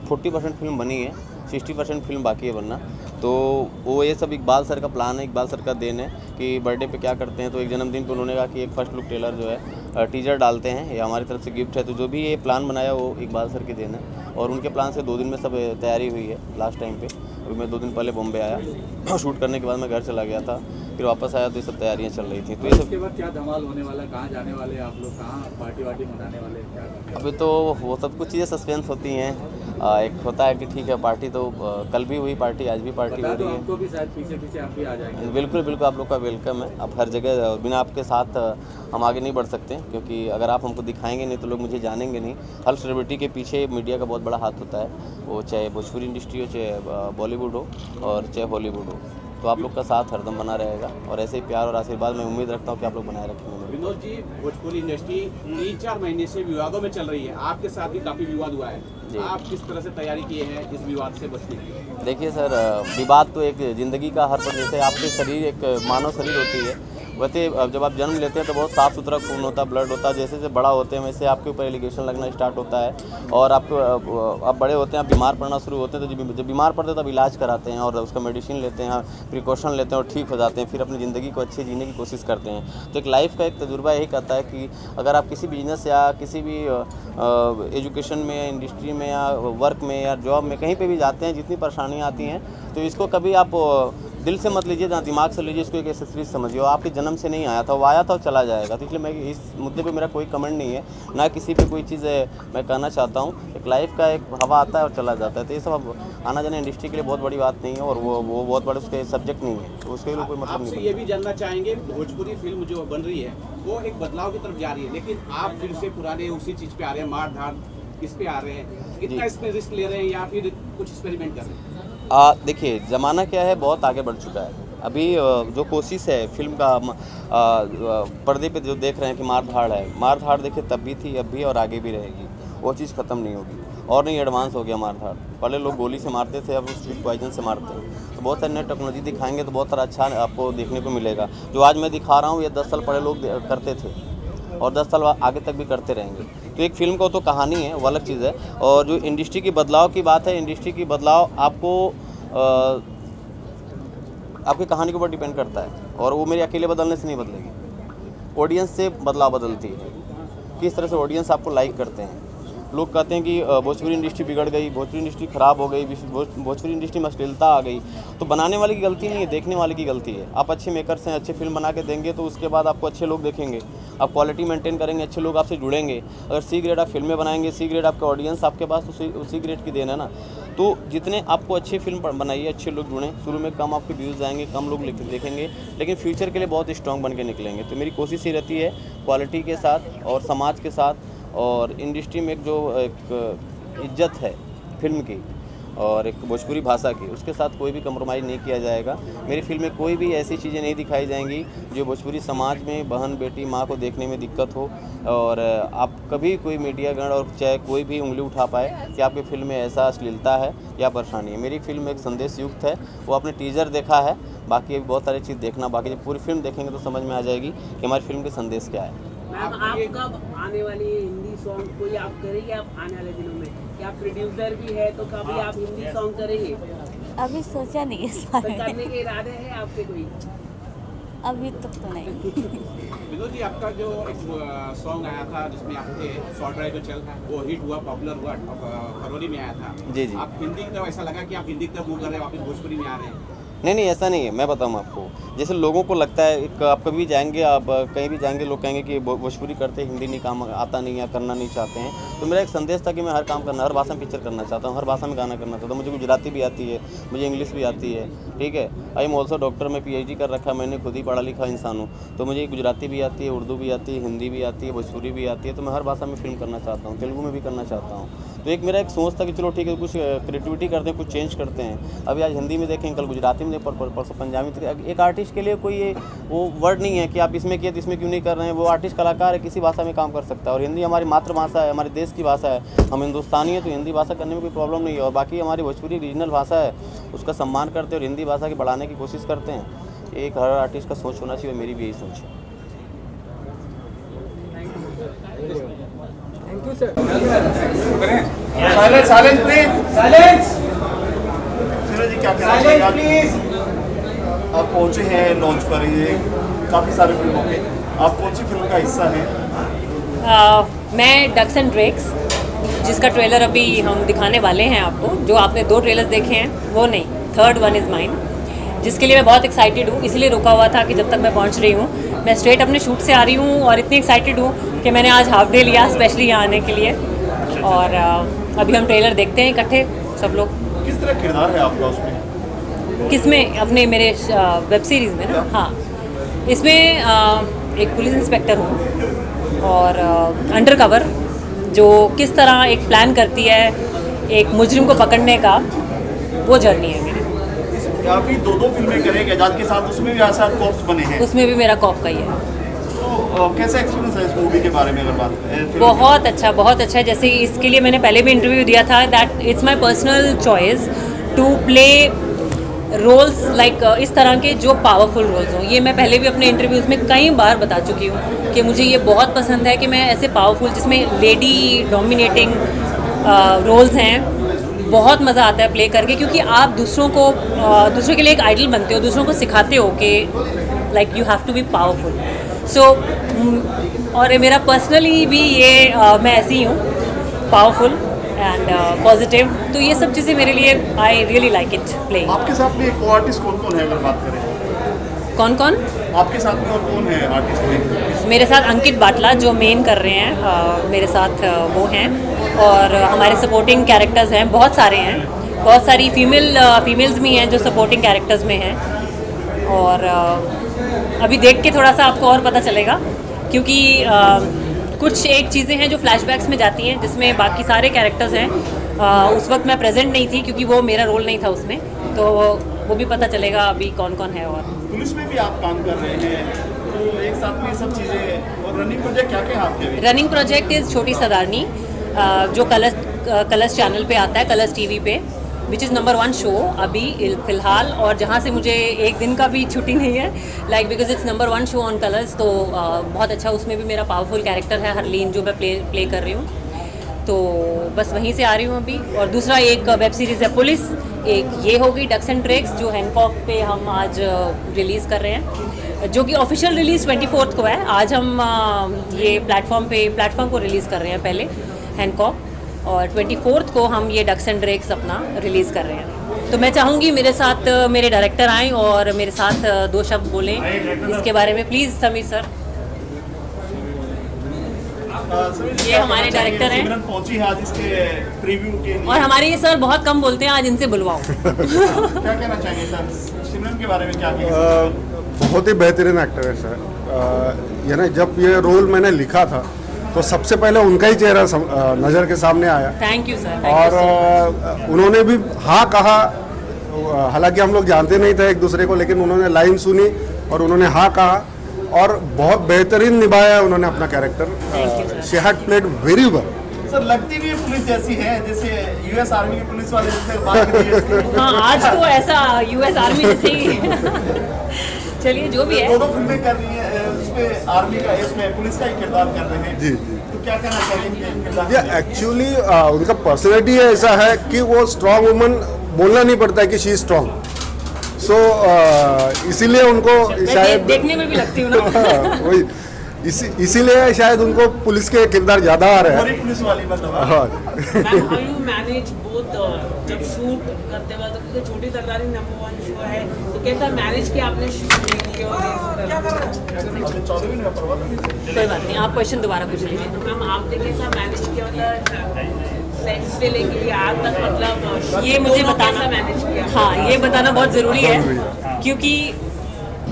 40% फिल्म बनी है, 60% फिल्म बाकी है बनना। तो वो ये सब इकबाल सर का प्लान है, इकबाल सर का देन है कि बर्थडे पे क्या करते हैं। तो एक जन्मदिन पे उन्होंने कहा कि एक फर्स्ट लुक ट्रेलर जो है टीजर डालते हैं, ये हमारी तरफ से गिफ्ट है। तो जो भी ये प्लान बनाया वो इकबाल सर की देन है, और उनके प्लान से 2 दिन में सब तैयारी हुई है लास्ट टाइम पे। अभी मैं 2 दिन पहले बॉम्बे आया, शूट करने के बाद मैं घर चला गया था, फिर वापस आया तो ये सब तैयारियाँ चल रही थी। तो ये सब उसके बाद क्या धमाल होने वाला, कहाँ जाने वाले आप लोग, कहाँ पार्टी वार्टी मनाने वाले, क्या? अभी तो वो सब कुछ चीज़ें सस्पेंस होती हैं। एक होता है कि ठीक है पार्टी तो कल भी हुई पार्टी, आज भी पार्टी हो रही है। आपको भी शायद पीछे आप भी आ जाएंगे। बिल्कुल बिल्कुल, आप लोग का वेलकम है। आप हर जगह, बिना आपके साथ हम आगे नहीं बढ़ सकते, क्योंकि अगर आप हमको दिखाएंगे नहीं तो लोग मुझे जानेंगे नहीं। हर सेलिब्रिटी के पीछे मीडिया का बहुत बड़ा हाथ होता है, वो चाहे भोजपुरी इंडस्ट्री हो, चाहे बॉलीवुड हो और चाहे हॉलीवुड हो। तो आप लोग का साथ हरदम बना रहेगा, और ऐसे ही प्यार और आशीर्वाद मैं उम्मीद रखता हूँ कि आप लोग बनाए रखेंगे। विनोद जी, भोजपुरी इंडस्ट्री 3-4 महीने से विवादों में चल रही है, आपके साथ भी काफ़ी विवाद हुआ है, आप किस तरह से तैयारी किए हैं इस विवाद से बचने की? देखिए सर, विवाद तो एक ज़िंदगी का हर पर, जैसे आपके शरीर एक मानव शरीर होती है, वैसे जब आप जन्म लेते हैं तो बहुत साफ़ सुथरा खून होता है, ब्लड होता है। जैसे जैसे बड़ा होते हैं वैसे आपके ऊपर एलिगेशन लगना स्टार्ट होता है, और आपको आप बड़े होते हैं, आप बीमार पड़ना शुरू होते हैं। तो जब बीमार पड़ते हैं तब इलाज कराते हैं और उसका मेडिसिन लेते हैं, प्रिकॉशन लेते हैं और ठीक हो जाते हैं, फिर अपनी ज़िंदगी को अच्छे जीने की कोशिश करते हैं। तो एक लाइफ का एक तजुर्बा यही कहता है कि अगर आप किसी बिजनेस या किसी भी एजुकेशन में या इंडस्ट्री में या वर्क में या जॉब में कहीं पे भी जाते हैं, जितनी परेशानियाँ आती हैं तो इसको कभी आप दिल से मत लीजिए, ना दिमाग से लीजिए, इसको एक एक्सेसरीज समझिए। आपके जन्म से नहीं आया था, वो आया था और चला जाएगा। तो इसलिए मैं इस मुद्दे पे मेरा कोई कमेंट नहीं है, ना किसी पे कोई चीज़ मैं कहना चाहता हूँ। एक लाइफ का एक हवा आता है और चला जाता है, तो ये सब अब आना जाना इंडस्ट्री के लिए बहुत बड़ी बात नहीं है, और वो बहुत बड़े उसके सब्जेक्ट नहीं है, तो उसके लिए कोई मतलब आपसे नहीं। ये भी जानना चाहेंगे, भोजपुरी फिल्म जो बन रही है वो एक बदलाव की तरफ जा रही है, लेकिन आप फिर से पुराने उसी चीज़ पे आ रहे हैं, मार धाड़ किस पे आ रहे हैं, कितना इसमें रिस्क ले रहे हैं या फिर कुछ एक्सपेरिमेंट कर रहे हैं? देखिए ज़माना क्या है, बहुत आगे बढ़ चुका है। अभी जो कोशिश है फिल्म का पर्दे पे जो देख रहे हैं कि मार धाड़ है, मार धाड़ देखिए तब भी थी, अब भी और आगे भी रहेगी, वो चीज़ ख़त्म नहीं होगी। और नहीं एडवांस हो गया मार धाड़, पहले लोग गोली से मारते थे, अब स्ट्रीट पॉइजन से मारते हैं। तो बहुत सारी नई टेक्नोलॉजी दिखाएंगे तो बहुत सारा अच्छा आपको देखने को मिलेगा। जो आज मैं दिखा रहा हूँ ये 10 साल पहले लोग करते थे और 10 साल आगे तक भी करते रहेंगे। तो एक फिल्म का तो कहानी है, वो अलग चीज़ है। और जो इंडस्ट्री की बदलाव की बात है, इंडस्ट्री की बदलाव आपको आपकी कहानी के ऊपर डिपेंड करता है, और वो मेरे अकेले बदलने से नहीं बदलेगी, ऑडियंस से बदलाव बदलती है। किस तरह से ऑडियंस आपको लाइक करते हैं। लोग कहते हैं कि भोजपुरी इंडस्ट्री बिगड़ गई, भोजपुरी इंडस्ट्री ख़राब हो गई, भोजपुरी इंडस्ट्री में अश्लीलता आ गई। तो बनाने वाले की गलती नहीं है, देखने वाले की गलती है। आप अच्छे मेकर्स हैं, अच्छे फिल्म बना के देंगे तो उसके बाद आपको अच्छे लोग देखेंगे, आप क्वालिटी मेंटेन करेंगे, अच्छे लोग आपसे जुड़ेंगे। अगर सी ग्रेड आप फिल्में बनाएंगे, सी ग्रेड आपका ऑडियंस आपके पास, तो उसी ग्रेड की देन है ना। तो जितने आपको अच्छी फिल्म बनाइए, अच्छे लोग जुड़ें, शुरू में कम आपके व्यूज़ आएंगे, कम लोग देखेंगे, लेकिन फ्यूचर के लिए बहुत स्ट्रॉन्ग बन के निकलेंगे। तो मेरी कोशिश ये रहती है क्वालिटी के साथ और समाज के साथ, और इंडस्ट्री में एक जो एक इज्जत है फिल्म की और एक भोजपुरी भाषा की, उसके साथ कोई भी कंप्रोमाइज़ नहीं किया जाएगा। मेरी फिल्म में कोई भी ऐसी चीज़ें नहीं दिखाई जाएंगी जो भोजपुरी समाज में बहन बेटी माँ को देखने में दिक्कत हो, और आप कभी कोई मीडियागण और चाहे कोई भी उंगली उठा पाए कि आपकी फिल्म में ऐसा अश्लीलता है या परेशानी है। मेरी फिल्म एक संदेश युक्त है, वो आपने टीज़र देखा है, बाकी अभी बहुत सारी चीज़ देखना बाकी। जब पूरी फिल्म देखेंगे तो समझ में आ जाएगी कि हमारी फिल्म के संदेश क्या है। मैम आप कब आने वाली हिंदी सॉन्ग कोई आप करेंगे आप आने वाले दिनों में? क्या प्रोड्यूसर भी है तो कभी आप हिंदी सॉन्ग करेंगे? अभी सोचा नहीं इस बारे में। करने के इरादे हैं आपके कोई? अभी तक तो नहीं। विनोद जी, आपका जो एक सॉन्ग आया था जिसमें आपके शॉर्ट ड्राइव चल वो हिट हुआ, पॉपुलर हुआ, फरवरी में आया था। जी जी। आप हिंदी की तरफ ऐसा लगा कि आप हिंदी की तरफ मूव कर रहे हैं, वापस भोजपुरी में आ रहे हैं? नहीं, ऐसा नहीं है। मैं बताऊँ आपको, जैसे लोगों को लगता है, आप कभी जाएंगे, आप कहीं भी जाएंगे, लोग कहेंगे कि भोजपुरी करते हिंदी नहीं, काम आता नहीं या करना नहीं चाहते हैं। तो मेरा एक संदेश था कि मैं हर काम करना, हर भाषा में पिक्चर करना चाहता हूँ, हर भाषा में गाना करना चाहता हूँ। मुझे गुजराती भी आती है, मुझे इंग्लिश भी आती है, ठीक है। आई एम ऑल्सो डॉक्टर, मैं PhD कर रखा है, मैंने खुद ही पढ़ा लिखा इंसान हूँ। तो मुझे गुजराती भी आती है, उर्दू भी आती है, हिंदी भी आती है, भोजपुरी भी आती है। तो मैं हर भाषा में फिल्म करना चाहता हूँ, तेलुगु में भी करना चाहता हूँ। तो एक मेरा एक सोच था कि चलो ठीक है, कुछ क्रिएटिविटी करते हैं, कुछ चेंज करते हैं। अभी आज हिंदी में देखें, कल गुजराती में, परसों पंजाबी में। एक आर्टिस्ट के लिए कोई ये वो वर्ड नहीं है कि आप इसमें किए तो इसमें क्यों नहीं कर रहे हैं। वो आर्टिस्ट कलाकार है, किसी भाषा में काम कर सकता है। और हिंदी हमारी मातृभाषा है, हमारे देश की भाषा है, हम हिंदुस्तानी हैं, तो हिंदी भाषा करने में कोई प्रॉब्लम नहीं है। और बाकी हमारी भोजपुरी रीजनल भाषा है, उसका सम्मान करते हैं और हिंदी भाषा की बढ़ाने की कोशिश करते हैं। एक हर आर्टिस्ट का सोच होना चाहिए, मेरी भी यही सोच है। Thank you sir. Silence please, silence. जी क्या कहना चाहिए प्लीज? आप पहुंचे हैं लॉन्च पर, ये काफ़ी सारे फिल्मों के, आप कौन सी फिल्म का हिस्सा हैं? मैं डक्स एंड ड्रेक्स, जिसका ट्रेलर अभी हम दिखाने वाले हैं आपको। जो आपने 2 ट्रेलर्स देखे हैं वो नहीं, थर्ड वन इज़ माइन, जिसके लिए मैं बहुत एक्साइटेड हूँ। इसलिए रुका हुआ था कि जब तक मैं पहुँच रही हूँ। मैं स्ट्रेट अपने शूट से आ रही हूँ और इतनी एक्साइटेड हूँ कि मैंने आज हाफ डे लिया स्पेशली यहाँ आने के लिए। और अभी हम ट्रेलर देखते हैं इकट्ठे सब लोग। किस तरह किरदार है आपका उसमें? किसमें? अपने मेरे वेब सीरीज़ में ना? हाँ, इसमें एक पुलिस इंस्पेक्टर हूँ और अंडर कवर, जो किस तरह एक प्लान करती है एक मुजरिम को पकड़ने का, वो जर्नी है मेरी। आप ही 2 फिल्में करेंगे आजाद के साथ, उसमें भी आजाद कॉप्स बने हैं। उसमें भी मेरा कॉप का ही है। तो कैसा एक्सपीरियंस है इस मूवी के बारे में अगर बात करें? बहुत अच्छा है। जैसे इसके लिए मैंने पहले भी इंटरव्यू दिया था, that it's my personal choice to play roles like इस तरह के जो पावरफुल रोल्स हों। ये मैं पहले भी अपने इंटरव्यूज़ में कई बार बता चुकी हूँ कि मुझे ये बहुत पसंद है कि मैं ऐसे पावरफुल, जिसमें लेडी डोमिनेटिंग रोल्स हैं, बहुत मज़ा आता है प्ले करके। क्योंकि आप दूसरों के लिए एक आइडल बनते हो, दूसरों को सिखाते हो कि like you have to be powerful. So और मेरा पर्सनली भी ये मैं ऐसी ही हूँ, पावरफुल, एंड पॉजिटिव, तो ये सब चीज़ें मेरे लिए I really like it playing. आपके साथ में को आर्टिस्ट कौन कौन है अगर बात करें? कौन कौन आपके साथ में और कौन है आर्टिस्ट में? मेरे साथ अंकित बाटला जो मेन कर रहे हैं, मेरे साथ वो हैं, और हमारे सपोर्टिंग कैरेक्टर्स हैं, बहुत सारे हैं, बहुत सारी फीमेल्स भी हैं जो सपोर्टिंग कैरेक्टर्स में हैं। और अभी देख के थोड़ा सा आपको और पता चलेगा, क्योंकि कुछ एक चीज़ें हैं जो फ्लैशबैक्स में जाती हैं जिसमें बाकी सारे कैरेक्टर्स हैं। उस वक्त मैं प्रेजेंट नहीं थी क्योंकि वो मेरा रोल नहीं था उसमें, तो वो भी पता चलेगा अभी कौन कौन है। और पुलिस में भी आप काम कर रहे हैं, तो एक साथ में ये सब चीज़ें, और रनिंग प्रोजेक्ट क्या क्या है आपके? रनिंग प्रोजेक्ट इज़ छोटी सरदारनी, जो कलर्स चैनल पे आता है, कलर्स टीवी पे, विच इज़ नंबर 1 शो अभी फ़िलहाल, और जहाँ से मुझे एक दिन का भी छुट्टी नहीं है, like because it's number 1 show on colours. तो बहुत अच्छा, उसमें भी मेरा पावरफुल कैरेक्टर है हरलीन जो मैं प्ले कर रही हूँ, तो बस वहीं से आ रही हूँ अभी। और दूसरा एक वेब सीरीज़ है पुलिस, एक ये होगी डक्स एंड ड्रैग्स जो हैंकॉक पे हम आज रिलीज़ कर रहे हैं, जो कि ऑफिशियल रिलीज़ 24 को है। आज हम ये प्लेटफॉर्म को रिलीज़ कर रहे हैं पहले हैंकॉक, और 24 को हम ये डक्स एंड ड्रैग्स अपना रिलीज़ कर रहे हैं। तो मैं चाहूँगी मेरे साथ मेरे डायरेक्टर आएँ और मेरे साथ 2 शब्द बोलें इसके बारे में, प्लीज़ समीर सर। ये हमारे डायरेक्टर हैं, सिमरन पहुंची है आज इसके प्रीव्यू के लिए, और हमारे ये सर बहुत कम बोलते हैं, आज इनसे बुलवाओ। क्या कहना चाहिए सर सिमरन के बारे में? क्या कहेंगे? बहुत ही बेहतरीन एक्टर है सर। ये ना, जब ये रोल मैंने लिखा था तो सबसे पहले उनका ही चेहरा नज़र के सामने आया। Thank you sir. और उन्होंने भी हाँ कहा, हालांकि हम लोग जानते नहीं थे एक दूसरे को, लेकिन उन्होंने लाइन सुनी और उन्होंने हाँ कहा, और बहुत बेहतरीन निभाया उन्होंने अपना character. She had played very well. Sir लगती भी पुलिस जैसी है, जैसे यूएस आर्मी के पुलिस वाले जैसे बात कर रही है। हाँ, आज तो ऐसा यूएस आर्मी जैसे ही चलिए जो भी है, दोनों फिल्में कर रही है, उसमें आर्मी का, इसमें पुलिस का ही किरदार कर रहे हैं। जी। तो क्या कहना चाहिए? ये एक्चुअली उनका पर्सनैलिटी ऐसा है कि वो स्ट्रॉन्ग वुमन बोलना नहीं पड़ता है कि शी इज स्ट्रॉन्ग, सो इसीलिए उनको शायद देखने में भी लगती हूँ ना। वही इसीलिए शायद उनको पुलिस के किरदार ज्यादा आ रहे हैं। पुलिस वाली मतलब। हाँ। How you manage both जब शूट करते वक्त, क्योंकि छोटी सरदारी नंबर 1 शो है, तो कैसा मैनेज किया आपने शूट की? कोई बात नहीं, आप क्वेश्चन दोबारा पूछ लीजिए। मैम आपने कैसा मैनेज किया, मतलब सेट्स पे लेके आज तक, मतलब ये मुझे बताना, मैनेज किया? हाँ ये बताना बहुत ज़रूरी है, क्योंकि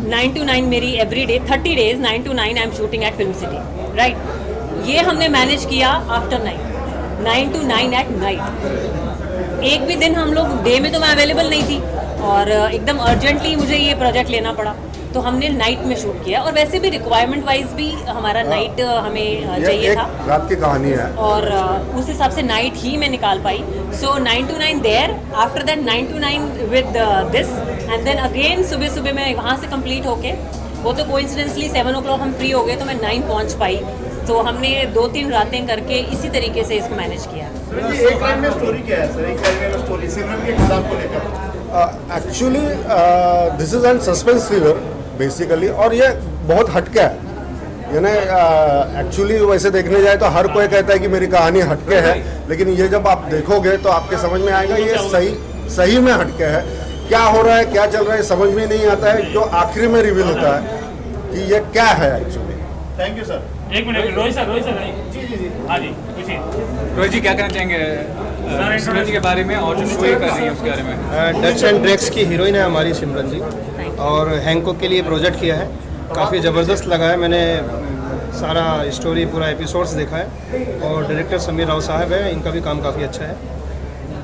9 to 9 मेरी every day 30 days 9 to 9 I am shooting at film city, right. ये हमने मैनेज किया आफ्टर 9 to 9 एट नाइट। एक भी दिन हम लोग डे में तो मैं अवेलेबल नहीं थी, और एकदम अर्जेंटली मुझे ये प्रोजेक्ट लेना पड़ा, तो हमने नाइट में शूट किया। और वैसे भी रिक्वायरमेंट वाइज भी हमारा नाइट हमें चाहिए था, रात की कहानी है, और उस हिसाब से नाइट ही मैं निकाल पाई। So 9 to 9 there, after that 9 to 9 with this, and then again सुबह मैं वहाँ से कंप्लीट होके, वो तो कोइंसिडेंटली 7 o'clock हम फ्री हो गए, तो मैं 9 पहुँच पाई। तो हमने 2-3 रातें करके इसी तरीके से इसको मैनेज किया। एक लाइन में स्टोरी क्या है सर? एक लाइन में स्टोरी सिमरन के किताब को लेकर। Actually this is an suspense thriller basically, और ये बहुत हटके है। ये ना एक्चुअली वैसे देखने जाए तो हर कोई कहता है कि मेरी कहानी हटके है, लेकिन ये जब आप देखोगे तो आपके समझ में आएगा ये सही में हटके है। क्या हो रहा है, क्या चल रहा है, समझ में नहीं आता है, जो आखिरी में रिवील होता है कि ये क्या है एक्चुअली। Thank you sir. एक मिनट, रोहित सर जी। हाँ जी, पूछिए। रोहित जी क्या कहना चाहेंगे सिमरन जी के बारे में, और जो शो कर रही है उसके बारे में? डक्स एंड ड्रैग्स की हीरोइन है हमारी सिमरन जी, और हैंकॉक के लिए प्रोजेक्ट किया है। काफ़ी ज़बरदस्त लगा है, मैंने सारा स्टोरी पूरा एपिसोड्स देखा है, और डायरेक्टर समीर राव साहब है, इनका भी काम काफ़ी अच्छा है।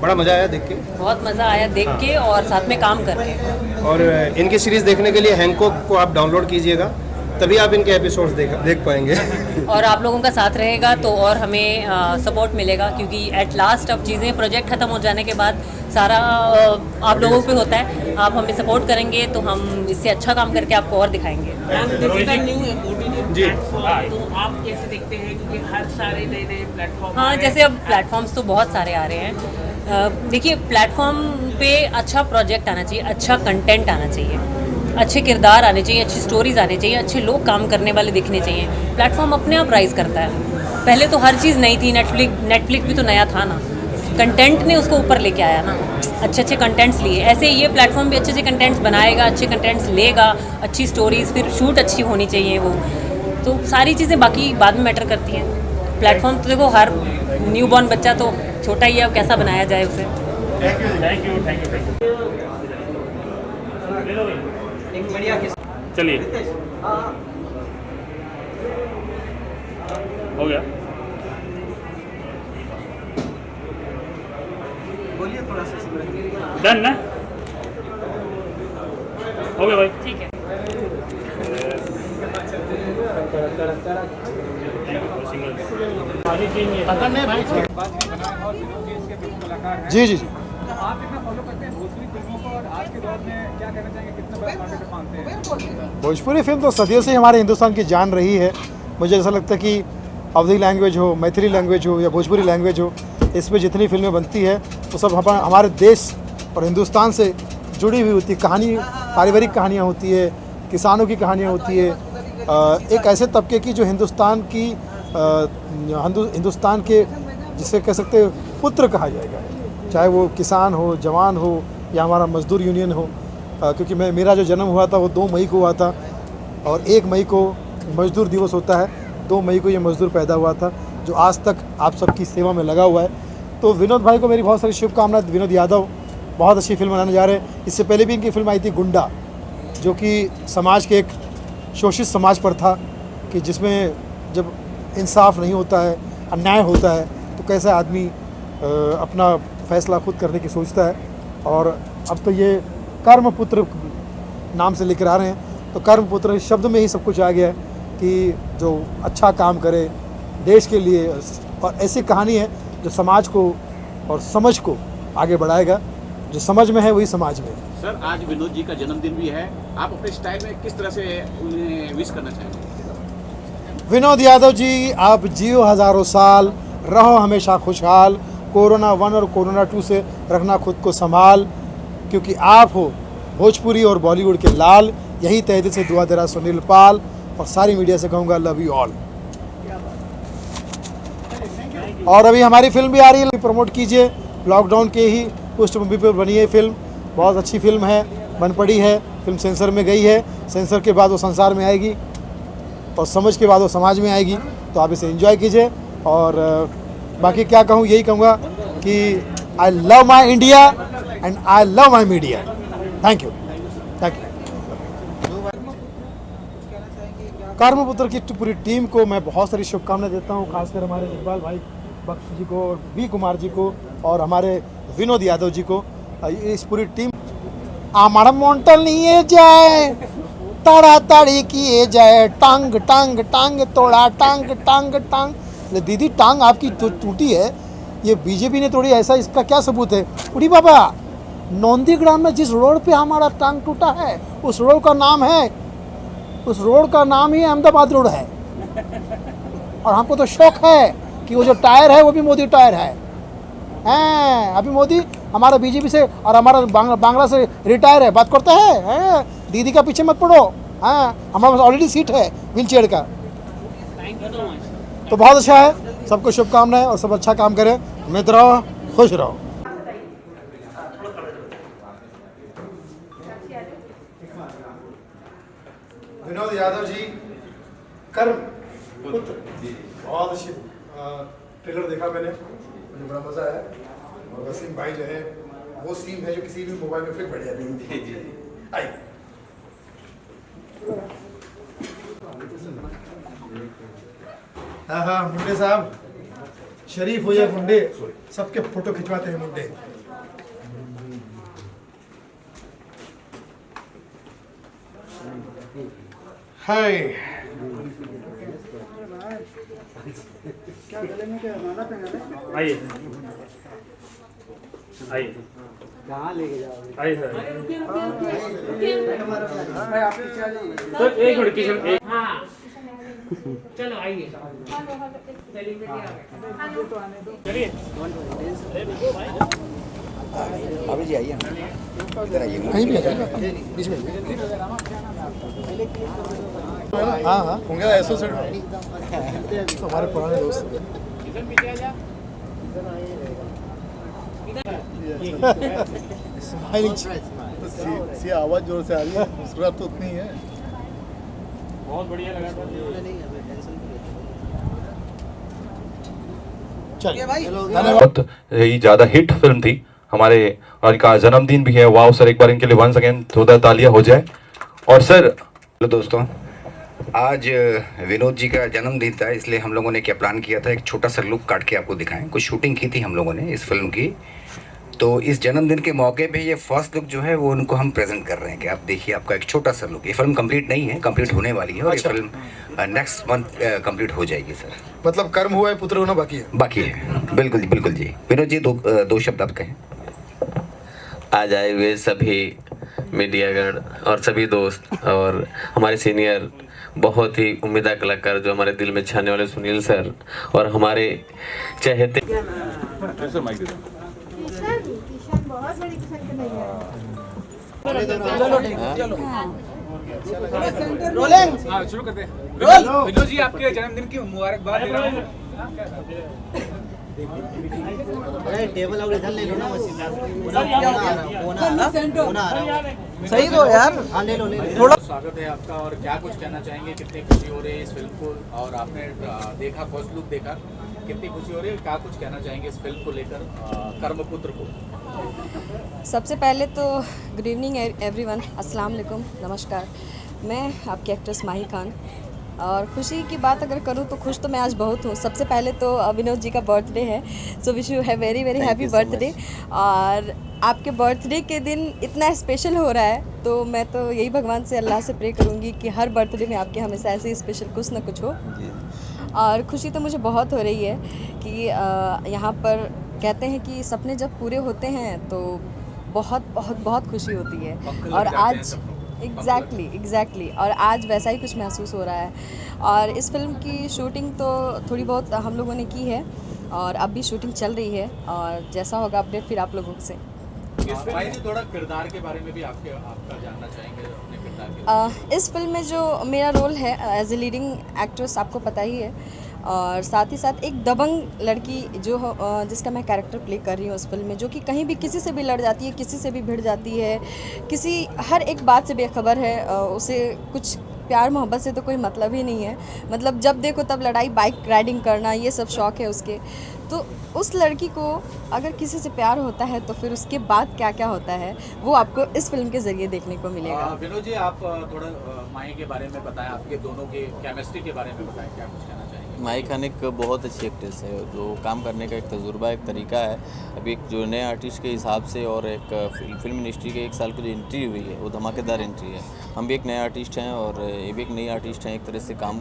बड़ा मज़ा आया देख के, बहुत मज़ा आया देख के, और साथ में काम करके। और इनकी सीरीज़ देखने के लिए हैंकॉक को आप डाउनलोड कीजिएगा, तभी आप इनके एपिसोड्स देख पाएंगे। और आप लोगों का साथ रहेगा तो और हमें सपोर्ट मिलेगा, क्योंकि एट लास्ट अब चीज़ें प्रोजेक्ट ख़त्म हो जाने के बाद सारा आप लोगों पे होता है। आप हमें सपोर्ट करेंगे तो हम इससे अच्छा काम करके आपको और दिखाएंगे। जी, तो आप कैसे देखते हैं, क्योंकि हर सारे नए प्लेटफॉर्म? हाँ, जैसे अब प्लेटफॉर्म्स तो बहुत सारे आ रहे हैं। देखिए, प्लेटफॉर्म पे अच्छा प्रोजेक्ट आना चाहिए, अच्छा कंटेंट आना चाहिए, अच्छे किरदार आने चाहिए, अच्छी स्टोरीज आने चाहिए, अच्छे लोग काम करने वाले दिखने चाहिए। प्लेटफॉर्म अपने आप राइज करता है। पहले तो हर चीज़ नई थी, नेटफ्लिक्स भी तो नया था ना, कंटेंट ने उसको ऊपर लेके आया ना, अच्छे अच्छे कंटेंट्स लिए। ऐसे ये प्लेटफॉर्म भी अच्छे अच्छे कंटेंट्स बनाएगा, अच्छे कंटेंट्स लेगा, अच्छी स्टोरीज, फिर शूट अच्छी होनी चाहिए वो, तो सारी चीज़ें बाकी बाद में मैटर करती हैं। प्लेटफॉर्म तो देखो हर न्यू बॉर्न बच्चा तो छोटा ही है, अब कैसा बनाया जाए उसे। चलिए हो गया, बोलिए थोड़ा सा। डन ना, हो गया भाई, ठीक है। जी जी जी, आप कितना फॉलो करते हैं भोजपुरी फिल्मों को, और आज के दौर में क्या कहना चाहेंगे, कितना बड़ा मार्केट मानते हैं? भोजपुरी फिल्म तो सदियों से हमारे हिंदुस्तान की जान रही है। मुझे ऐसा लगता है कि अवधी लैंग्वेज हो, मैथिली लैंग्वेज हो या भोजपुरी लैंग्वेज हो, इसमें जितनी फिल्में बनती है वो सब हमारे देश और हिंदुस्तान से जुड़ी हुई होती है। कहानी, पारिवारिक कहानियाँ होती है, किसानों की कहानियाँ होती है, एक ऐसे तबके की जो हिंदुस्तान की हिंदुस्तान के जिसे कह सकते हैं पुत्र कहा जाएगा, चाहे वो किसान हो, जवान हो या हमारा मजदूर यूनियन हो। क्योंकि मेरा जो जन्म हुआ था वो 2 मई को हुआ था और 1 मई को मजदूर दिवस होता है, 2 मई को ये मजदूर पैदा हुआ था जो आज तक आप सबकी सेवा में लगा हुआ है। तो विनोद भाई को मेरी बहुत सारी शुभकामनाएं। विनोद यादव बहुत अच्छी फिल्म बनाने जा रहे हैं। इससे पहले भी इनकी फिल्म आई थी गुंडा, जो कि समाज के एक शोषित समाज पर था कि जिसमें जब इंसाफ नहीं होता है, अन्याय होता है, तो कैसे आदमी अपना फैसला खुद करने की सोचता है। और अब तो ये कर्मपुत्र नाम से लेकर आ रहे हैं, तो कर्मपुत्र शब्द में ही सब कुछ आ गया है कि जो अच्छा काम करे देश के लिए, और ऐसी कहानी है जो समाज को और समझ को आगे बढ़ाएगा। जो समझ में है वही समाज में है। सर, आज विनोद जी का जन्मदिन भी है, आप अपने स्टाइल में किस तरह से उन्हें विश करना चाहेंगे? विनोद यादव जी, आप जियो हज़ारों साल, रहो हमेशा खुशहाल, कोरोना 1 और कोरोना 2 से रखना खुद को संभाल, क्योंकि आप हो भोजपुरी और बॉलीवुड के लाल। यही तहे दिल से दुआ दे रहा सुनील पाल, और सारी मीडिया से कहूँगा लव यू ऑल। और अभी हमारी फिल्म भी आ रही है, प्रमोट कीजिए। लॉकडाउन के ही पृष्ठभूमि पर बनी है फिल्म, बहुत अच्छी फिल्म है, बन पड़ी है। फिल्म सेंसर में गई है, सेंसर के बाद वो संसार में आएगी और समझ के बाद वो समाज में आएगी। तो आप इसे एंजॉय कीजिए। और बाकी क्या कहूँ, यही कहूँगा कि I love my India and I love my media. Thank you, thank you. Karmaputra की पूरी टीम को मैं बहुत सारी शुभकामनाएं देता हूँ, खासकर हमारे इकबाल भाई बख्श जी को, और बी कुमार जी को, और हमारे विनोद यादव जी को, इस पूरी टीम। आमड़ मोंटल नहीं जाए, ताड़ाताड़ी किए जाए, टांग टांग टांग तोड़ा, टांग टांग टांग। दीदी टांग आपकी टूटी है, ये बीजेपी ने तोड़ी, ऐसा इसका क्या सबूत है? उड़ी बाबा, नौंदीग्राम में जिस रोड पे हमारा टांग टूटा है उस रोड का नाम है, उस रोड का नाम ही अहमदाबाद रोड है। और हमको तो शौक है कि वो जो टायर है वो भी मोदी टायर है। अभी मोदी हमारा बीजेपी से और हमारा बांग्ला से रिटायर है, बात करता है। दीदी का पीछे मत पड़ो, हमारे पास ऑलरेडी सीट है व्हील चेयर का। तो बहुत अच्छा है, सबको शुभकामनाएं और सब अच्छा काम करें। मित्र रहो, खुश रहो। विनोद यादव जी, कर्म पुत्र, बहुत अच्छी ट्रेलर देखा मैंने, मुझे बड़ा मजा आया। और वसीम भाई जो है वो सीन है जो किसी भी मोबाइल में फिट बैठ जाती है। आइए, हाँ हाँ मुंडे साहब, शरीफ हो या मुंडे, सबके फोटो खिंचवाते हैं मुंडे। हाय, आइए आइए, कहाँ लेके जाओगे? आइए सर, सर एक मिनट किशन, एक चलो आइए, चलिए अभी जी आइए, इधर आइए, कहीं भी आ जाइए, बीच में। हाँ हाँ होंगे एसोसिएट हमारे पुराने दोस्त। सी आवाज़ जोर से आ रही है, मुस्कुराहट तो उतनी ही है। बहुत बढ़िया लगा था। बहुत ही ज़्यादा हिट फिल्म थी हमारे, और इनका जन्मदिन भी है। वाह सर, एक बार इनके लिए वंस अगेन जोरदार तालियां हो जाए। और सर, हेलो दोस्तों, आज विनोद जी का जन्मदिन था, इसलिए हम लोगों ने क्या प्लान किया था, एक छोटा सा लुक काट के आपको दिखाएं। कुछ शूटिंग की थी हम लोगों ने इस फिल्म की, तो इस जन्मदिन के मौके पे ये फर्स्ट लुक जो है वो उनको हम प्रेजेंट कर रहे हैं कि आप देखिए आपका एक छोटा सा लुक। ये फिल्म कंप्लीट नहीं है, कंप्लीट होने वाली है और ये फिल्म नेक्स्ट मंथ कंप्लीट हो जाएगी सर। मतलब कर्म हुआ है, पुत्र होना बाकी है। बाकी है, बिल्कुल जी, बिल्कुल जी। विनोद जी दो शब्द आप कहें। आज आए हुए सभी मीडियागण और सभी दोस्त और हमारे सीनियर बहुत ही उम्मीदा कलाकार जो हमारे दिल में छाने वाले सुनील सर और हमारे चहेते हाँ, शुरू करते हैं। विनोद जी, आपके जन्मदिन की मुबारकबाद दे रहा हूँ। टेबल और इधर ले लो ना, सही दो यार। थोड़ा स्वागत है आपका, और क्या कुछ कहना चाहेंगे? कितनी खुशी हो रही है इस फिल्म को, और आपने देखा, फर्स्ट लुक देखा, कितनी खुशी हो रही है? क्या कुछ कहना चाहेंगे इस फिल्म को लेकर, कर्मपुत्र को? सबसे पहले तो गुड इवनिंग एवरीवन, अस्सलाम वालेकुम, नमस्कार। मैं आपकी एक्ट्रेस माही खान, और खुशी की बात अगर करूँ तो खुश तो मैं आज बहुत हूँ। सबसे पहले तो विनोद जी का बर्थडे है, so wish you have very very happy birthday. और आपके बर्थडे के दिन इतना स्पेशल हो रहा है, तो मैं तो यही भगवान से, अल्लाह से प्रे करूँगी कि हर बर्थडे में आपके हमेशा ऐसे ही स्पेशल कुछ ना कुछ हो। और खुशी तो मुझे बहुत हो रही है कि यहाँ पर कहते हैं कि सपने जब पूरे होते हैं तो बहुत बहुत बहुत खुशी होती है, और आज एग्जैक्टली और आज वैसा ही कुछ महसूस हो रहा है। और इस फिल्म की शूटिंग तो थोड़ी बहुत हम लोगों ने की है, और अब भी शूटिंग चल रही है, और जैसा होगा अपडेट फिर आप लोगों से। थोड़ा किरदार के बारे में भी आपका जानना चाहेंगे, अपने किरदार के। इस फिल्म में जो मेरा रोल है एज ए लीडिंग एक्ट्रेस, आपको पता ही है, और साथ ही साथ एक दबंग लड़की जो जिसका मैं कैरेक्टर प्ले कर रही हूँ उस फिल्म में, जो कि कहीं भी किसी से भी लड़ जाती है, किसी से भी भिड़ जाती है, किसी हर एक बात से बेखबर है, उसे कुछ प्यार मोहब्बत से तो कोई मतलब ही नहीं है। मतलब जब देखो तब लड़ाई, बाइक राइडिंग करना, ये सब शौक़ है उसके। तो उस लड़की को अगर किसी से प्यार होता है तो फिर उसके बाद क्या क्या होता है वो आपको इस फिल्म के ज़रिए देखने को मिलेगा। विनोद जी, आप थोड़ा माही के बारे में बताएं, आपके दोनों के केमिस्ट्री के बारे में बताएं, क्या कुछ कहना चाहेंगे? माही खान एक बहुत अच्छी एक्ट्रेस है, जो काम करने का एक तजुर्बा, एक तरीका है। अभी एक जो नए आर्टिस्ट के हिसाब से और एक फिल्म इंडस्ट्री के 1 साल की जो एंट्री हुई है वो धमाकेदार एंट्री है। हम भी एक नए आर्टिस्ट हैं और ये भी एक नई आर्टिस्ट हैं, एक तरह से काम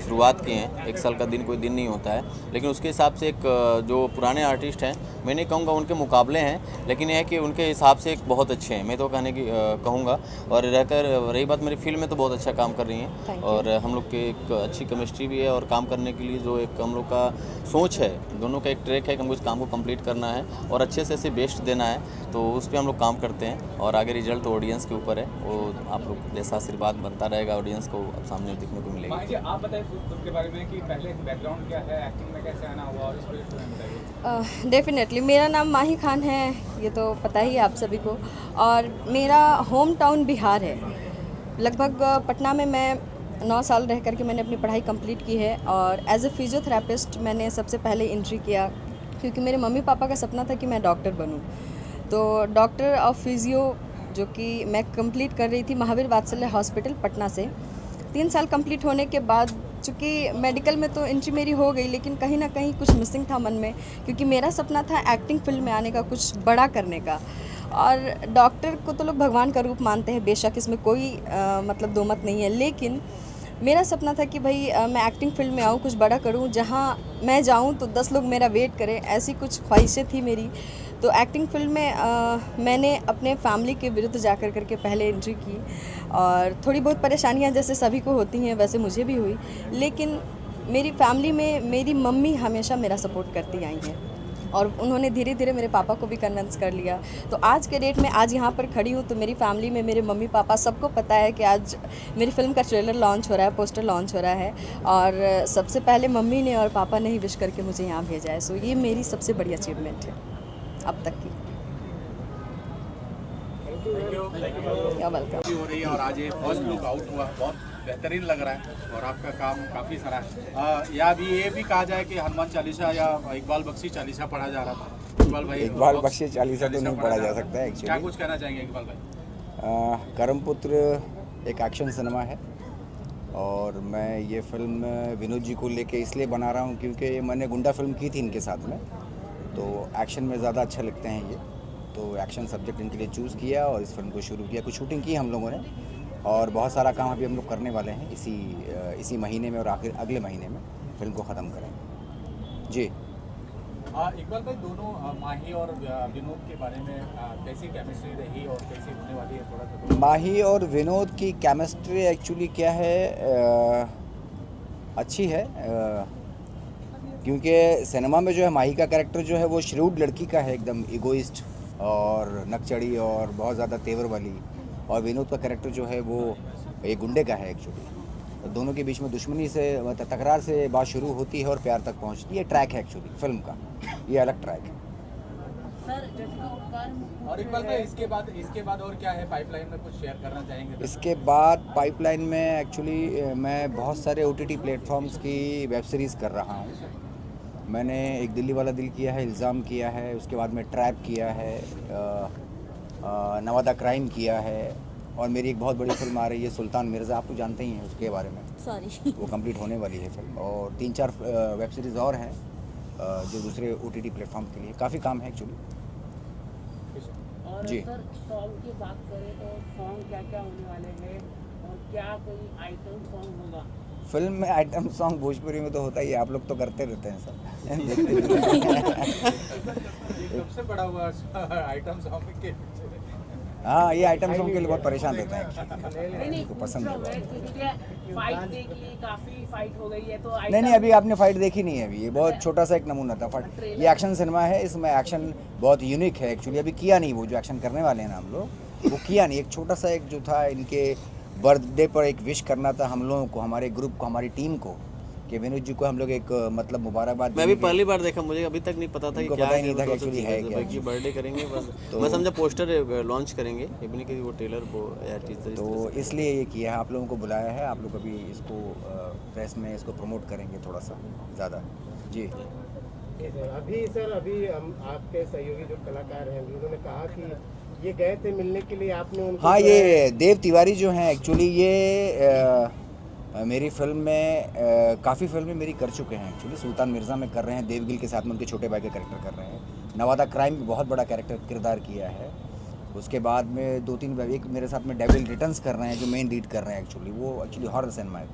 शुरुआत किए हैं। 1 साल का दिन कोई दिन नहीं होता है, लेकिन उसके हिसाब से एक जो पुराने आर्टिस्ट हैं, मैं नहीं कहूँगा उनके मुकाबले हैं, लेकिन यह है कि उनके हिसाब से एक बहुत अच्छे हैं, मैं तो कहूँगा। और रहकर रही बात मेरी फील्ड में, तो बहुत अच्छा काम कर रही हैं, और हम लोग की एक अच्छी केमिस्ट्री भी है, और काम करने के लिए जो एक हम लोग का सोच है, दोनों का एक ट्रैक है कि हमको इस काम को कंप्लीट करना है और अच्छे से बेस्ट देना है, तो उस पर हम लोग काम करते हैं। और आगे रिजल्ट तो ऑडियंस के ऊपर है, वो आप लोग जैसा आशीर्वाद बनता रहेगा ऑडियंस को अब सामने देखने को मिलेगा। आप बताइए फिल्म के बारे में कि पहले बैकग्राउंड क्या है, एक्टिंग में कैसे आना हुआ, और इस पर बताइए। डेफिनेटली मेरा नाम माही खान है, ये तो पता ही है आप सभी को, और मेरा होम टाउन बिहार है। लगभग पटना में मैं 9 साल रह करके मैंने अपनी पढ़ाई कंप्लीट की है, और एज ए फिजियोथेरेपिस्ट मैंने सबसे पहले एंट्री किया, क्योंकि मेरे मम्मी पापा का सपना था कि मैं डॉक्टर बनूं। तो डॉक्टर ऑफ फिजियो जो कि मैं कंप्लीट कर रही थी महावीर वात्सल्य हॉस्पिटल पटना से। 3 साल कंप्लीट होने के बाद चूँकि मेडिकल में तो एंट्री मेरी हो गई, लेकिन कहीं ना कहीं कुछ मिसिंग था मन में, क्योंकि मेरा सपना था एक्टिंग फील्ड में आने का, कुछ बड़ा करने का। और डॉक्टर को तो लोग भगवान का रूप मानते हैं, बेशक इसमें कोई मतलब दो मत नहीं है, लेकिन मेरा सपना था कि भाई मैं एक्टिंग फील्ड में आऊँ, कुछ बड़ा करूँ, जहाँ मैं जाऊँ तो 10 लोग मेरा वेट करें, ऐसी कुछ ख्वाहिशें थी मेरी। तो एक्टिंग फील्ड में मैंने अपने फैमिली के विरुद्ध जा करके पहले एंट्री की, और थोड़ी बहुत परेशानियाँ जैसे सभी को होती हैं वैसे मुझे भी हुई, लेकिन मेरी फैमिली में मेरी मम्मी हमेशा मेरा सपोर्ट करती आई हैं, और उन्होंने धीरे धीरे मेरे पापा को भी कन्विंस कर लिया। तो आज के डेट में आज यहाँ पर खड़ी हूँ, तो मेरी फैमिली में मेरे मम्मी पापा सबको पता है कि आज मेरी फिल्म का ट्रेलर लॉन्च हो रहा है, पोस्टर लॉन्च हो रहा है, और सबसे पहले मम्मी ने और पापा ने ही विश करके मुझे यहाँ भेजा है। सो ये मेरी सबसे बड़ी अचीवमेंट है। अब तक की। वेलकम। हो रही है और आज ये फर्स्ट लुक आउट हुआ, बहुत बेहतरीन लग रहा है और आपका काम काफ़ी सारा है। या अभी ये भी कहा जाए कि हनुमान चालीसा या इकबाल बख्शी चालीसा पढ़ा जा रहा था। इकबाल भाई, इकबाल बख्शी चालीसा तो नहीं पढ़ा जा सकता है क्या एक्चुअली। कुछ कहना चाहेंगे इकबाल भाई? कर्मपुत्र एक एक्शन सिनेमा है और मैं ये फिल्म विनोद जी को लेके इसलिए बना रहा हूँ क्योंकि मैंने गुंडा फिल्म की थी इनके साथ में, तो एक्शन में ज़्यादा अच्छे लगते हैं ये, तो एक्शन सब्जेक्ट इनके लिए चूज़ किया और इस फिल्म को शुरू किया। कुछ शूटिंग की हम लोगों ने और बहुत सारा काम अभी हम लोग करने वाले हैं इसी महीने में और आखिर अगले महीने में फिल्म को ख़त्म करेंगे जी। इकबाल भाई, दोनों माही और विनोद के बारे में कैसी केमिस्ट्री रही और कैसी होने वाली है, थोड़ा सा? माही और विनोद की केमिस्ट्री एक्चुअली क्या है, अच्छी है, क्योंकि सिनेमा में जो है माही का कैरेक्टर जो है वो श्रूड लड़की का है, एकदम इगोइस्ट और नकचड़ी और बहुत ज़्यादा तेवर वाली, और विनोद का कैरेक्टर जो है वो एक गुंडे का है एक्चुअली। तो दोनों के बीच में दुश्मनी से मतलब तकरार से बात शुरू होती है और प्यार तक पहुंचती है। ये ट्रैक है एक्चुअली फिल्म का, ये अलग ट्रैक है। और इकबाल भाई, इसके बाद और क्या है पाइपलाइन में, कुछ शेयर करना चाहेंगे? इसके बाद पाइपलाइन में एक्चुअली मैं बहुत सारे OTT प्लेटफॉर्म्स की वेब सीरीज़ कर रहा हूँ। मैंने एक दिल्ली वाला दिल किया है, इल्ज़ाम किया है, उसके बाद में ट्रैप किया है, नवादा क्राइम किया है, और मेरी एक बहुत बड़ी फिल्म आ रही है सुल्तान मिर्ज़ा, आप तो जानते ही हैं उसके बारे में। सॉरी। वो कंप्लीट होने वाली है फिल्म, और 3-4 वेब सीरीज़ और हैं जो दूसरे OTT प्लेटफॉर्म के लिए। काफ़ी काम है एक्चुअली और जी। सर सॉन्ग की बात करें तो सॉन्ग क्या क्या होने वाले हैं और क्या कोई आइटम सॉन्ग होगा? फिल्म में आइटम सॉन्ग भोजपुरी में तो होता ही है, आप लोग तो करते रहते हैं सब। सबसे बड़ा हुआ आइटम सॉन्ग के हाँ, ये आइटम सॉन्ग के लिए बहुत परेशान रहते हैं, इनको पसंद है। फाइट देखी, काफी फाइट हो गई है तो नहीं, अभी आपने फाइट देखी नहीं है। अभी ये बहुत छोटा सा एक नमूना था फाइट। ये एक्शन सिनेमा है, इसमें एक्शन बहुत यूनिक है एक्चुअली। अभी किया नहीं, वो जो एक्शन करने वाले हैं ना हम लोग, वो किया नहीं। एक छोटा सा एक जो था, इनके बर्थडे पर एक विश करना था हम लोगों को, हमारे ग्रुप को, हमारी टीम को, कि विनोद जी को हम लोग एक मतलब मुबारकबाद। मैं भी पहली बार देखा, मुझे अभी तक नहीं पता था कि क्या पता ही नहीं था कि एक्चुअली है क्या। कि बर्थडे करेंगे बस, तो मैं समझा पोस्टर लॉन्च करेंगे, ये भी नहीं कि वो ट्रेलर वो या टीजर। तो इसलिए ये किया है, आप लोगों को बुलाया है। आप लोग अभी इसको प्रेस में इसको प्रमोट करेंगे थोड़ा सा ज़्यादा जी। अभी हम आपके सहयोगी जो कलाकार हैं उन्होंने कहा कि ये गए थे मिलने के लिए, आपने उनको? हाँ, ये देव तिवारी जो हैं एक्चुअली, ये मेरी फिल्म में काफ़ी फिल्में मेरी कर चुके हैं एक्चुअली। सुल्तान मिर्ज़ा में कर रहे हैं, देवगिल के साथ में उनके छोटे भाई का कैरेक्टर कर रहे हैं। नवादा क्राइम में बहुत बड़ा किरदार किया है। उसके बाद में 2-3 एक मेरे साथ में डेविल रिटर्न्स कर रहे हैं, जो मेन लीड कर रहे हैं एक्चुअली। वो एक्चुअली हॉरर सिनेमा है,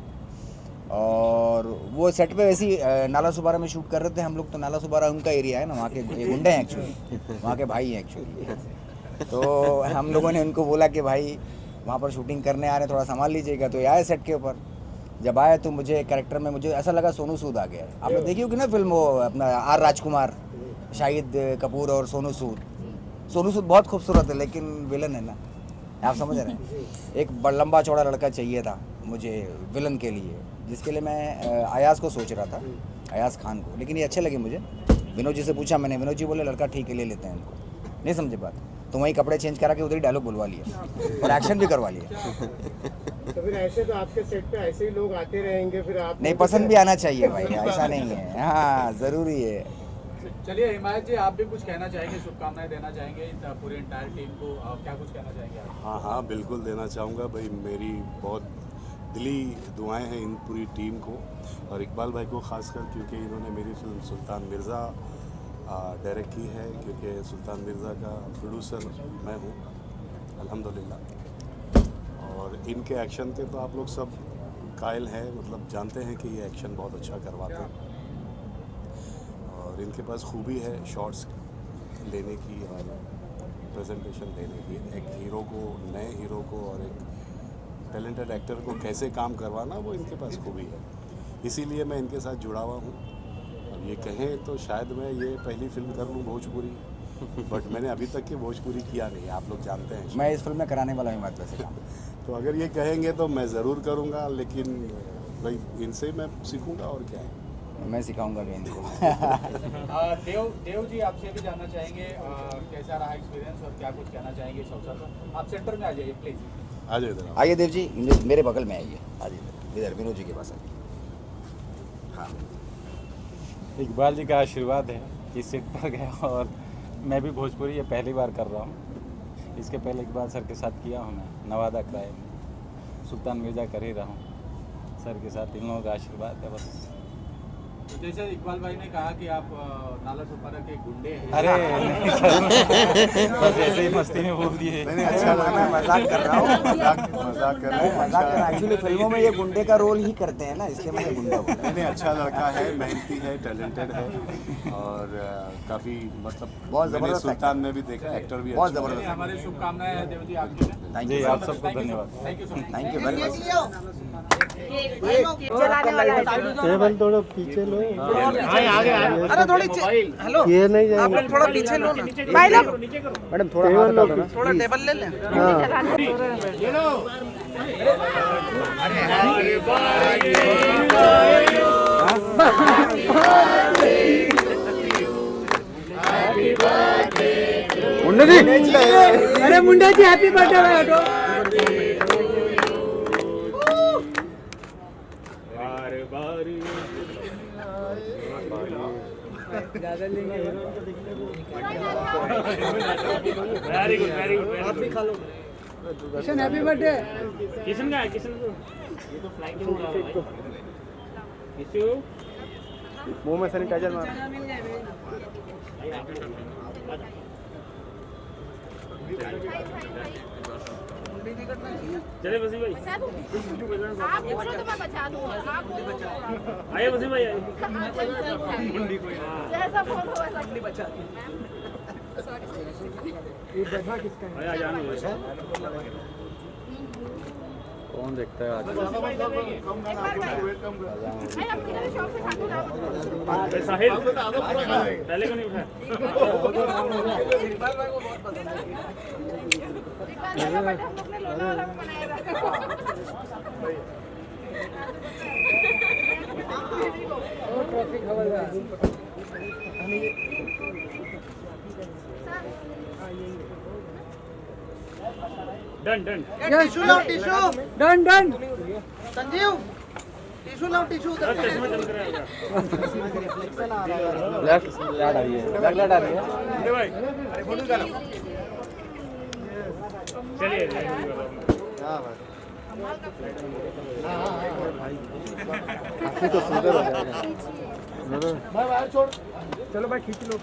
और वो सेट पे वैसे ही नाला सुबारा में शूट कर रहे थे हम लोग। तो नाला सुबारा उनका एरिया है ना, वहाँ के गुंडे हैं एक्चुअली, वहाँ के भाई हैं एक्चुअली। तो हम लोगों ने उनको बोला कि भाई वहाँ पर शूटिंग करने आ रहे हैं, थोड़ा संभाल लीजिएगा। तो ये आए सेट के ऊपर। जब आए तो मुझे कैरेक्टर में मुझे ऐसा लगा सोनू सूद आ गया है। आपने देखी होगी ना फिल्म, वो अपना R राजकुमार, शाहिद कपूर और सोनू सूद। सोनू सूद बहुत खूबसूरत है लेकिन विलन है ना, आप समझ रहे हैं। एक लंबा चौड़ा लड़का चाहिए था मुझे विलन के लिए, जिसके लिए मैं अयाज को सोच रहा था, अयाज खान को। लेकिन ये अच्छे लगे मुझे। विनोद जी से पूछा मैंने, विनोद जी बोले लड़का ठीक है, ले लेते हैं इनको। नहीं समझे बात, तो वहीं कपड़े चेंज करा के उधर ही डायलॉग बुलवा लिया और एक्शन भी करवा लिया। तो फिर ऐसे तो आपके सेट पे ऐसे ही लोग आते रहेंगे, फिर आप नहीं, पसंद भी आना चाहिए भाई, ऐसा नहीं है। हाँ, ज़रूरी है। चलिए हिमायत जी, आप भी कुछ कहना चाहेंगे, शुभकामनाएं देना चाहेंगे पूरी एंटायर टीम को, क्या कुछ कहना चाहेंगे आप? हाँ, बिल्कुल देना चाहूँगा भाई। मेरी बहुत दिली दुआएं हैं इन पूरी टीम को और इकबाल भाई को खासकर, क्योंकि इन्होंने मेरी फिल्म सुल्तान मिर्ज़ा डायरेक्ट की है, क्योंकि सुल्तान मिर्ज़ा का प्रोड्यूसर मैं हूँ अल्हम्दुलिल्लाह। और इनके एक्शन के तो आप लोग सब कायल हैं, मतलब जानते हैं कि ये एक्शन बहुत अच्छा करवाते हैं। और इनके पास खूबी है शॉट्स लेने की और प्रेजेंटेशन देने की। एक हीरो को, नए हीरो को और एक टैलेंटेड एक्टर को कैसे काम करवाना, वो इनके पास खूबी है। इसीलिए मैं इनके साथ जुड़ा हुआ हूँ। अब ये कहें तो शायद मैं ये पहली फिल्म कर लूँ भोजपुरी, बट मैंने अभी तक की भोजपुरी किया नहीं, आप लोग जानते हैं। मैं इस फिल्म में कराने वाला हूँ बात वैसे। तो अगर ये कहेंगे तो मैं ज़रूर करूँगा, लेकिन भाई इनसे मैं सीखूँगा और क्या है। मैं सिखाऊंगा भी इनको। देव जी आपसे भी जानना चाहेंगे कैसा रहा एक्सपीरियंस और क्या कुछ कहना चाहेंगे इस अवसर पर। आप सेंटर में आ जाइए प्लीज। आ जाइए इधर। आइए देव जी, मेरे बगल में आइए, आ जाइए इधर विनोद जी के पास आइए। हाँ, इकबाल जी का आशीर्वाद है कि सेट पर गया, और मैं भी भोजपुरी ये पहली बार कर रहा हूँ। इसके पहले इकबाल सर के साथ किया हूँ मैं नवादा क्राइम, सुल्तान मिर्ज़ा कर ही रहा हूँ सर के साथ। इन लोगों का आशीर्वाद है बस। तो जैसे इकबाल भाई ने कहा कि आप नाला सुपारा के गुंडे हैं। अरे नहीं सर, बस ऐसे ही मस्ती में बोल दिए। नहीं अच्छा लगा, मजाक कर रहा हूँ, मजाक कर रहा हूँ। एक्चुअली फिल्मों में ये गुंडे का रोल ही करते हैं ना, इसलिए मैंने गुंडा बोला। नहीं अच्छा लड़का है, मेहनती है, टैलेंटेड है, और काफ़ी मतलब बहुत मैंने ज़बरदस्त सुल्तान में भी देखा, एक्टर भी बहुत अच्छा है। ज़बरदस्त। हमारी शुभकामनाएं हैं देव जी आपके लिए। थैंक जी यू, आप सबको धन्यवाद। Thank you so much. Thank you very much. Table थोड़ा पीछे लो। आगे अरे थोड़ी हेलो ये नहीं आप लोग थोड़ा पीछे लो ना भाई लोग। मैडम थोड़ा हाथ हटा दो ना। थोड़ा टेबल ले लें। अरे Munda ji happy birthday. Very good very good. आप भी खा लो। Kishan happy birthday. किशन का है, किशन को ये तो फ्लाइंग हो रहा है। किशु मुंह में सैनिटाइजर मार। चले वसीम भाई। आप बोलो तो मैं बचा दूंगा। आप बोलो। आइए वसीम भाई, आइए। जैसा फोन हो वैसा बचा ये बैठा किसका है? आया जाने दो। कौन देखता है आज? साहिल पहले को नहीं उठाया। इकबाल भाई को बहुत पसंद है। ट्रॉफी खबर डन डन। टिशू लाओ tissue. Done done. Sanjeev tissue लाओ टिशू उधर। चश्मा चमक रहा है। लेफ्ट लाइट आ रही है, बैक लाइट आ रही है। अरे भाई अरे फोटो निकालो। चलिए। काफी तो सुंदर हो जाएगा। भाई छोड़, चलो भाई खींच लो।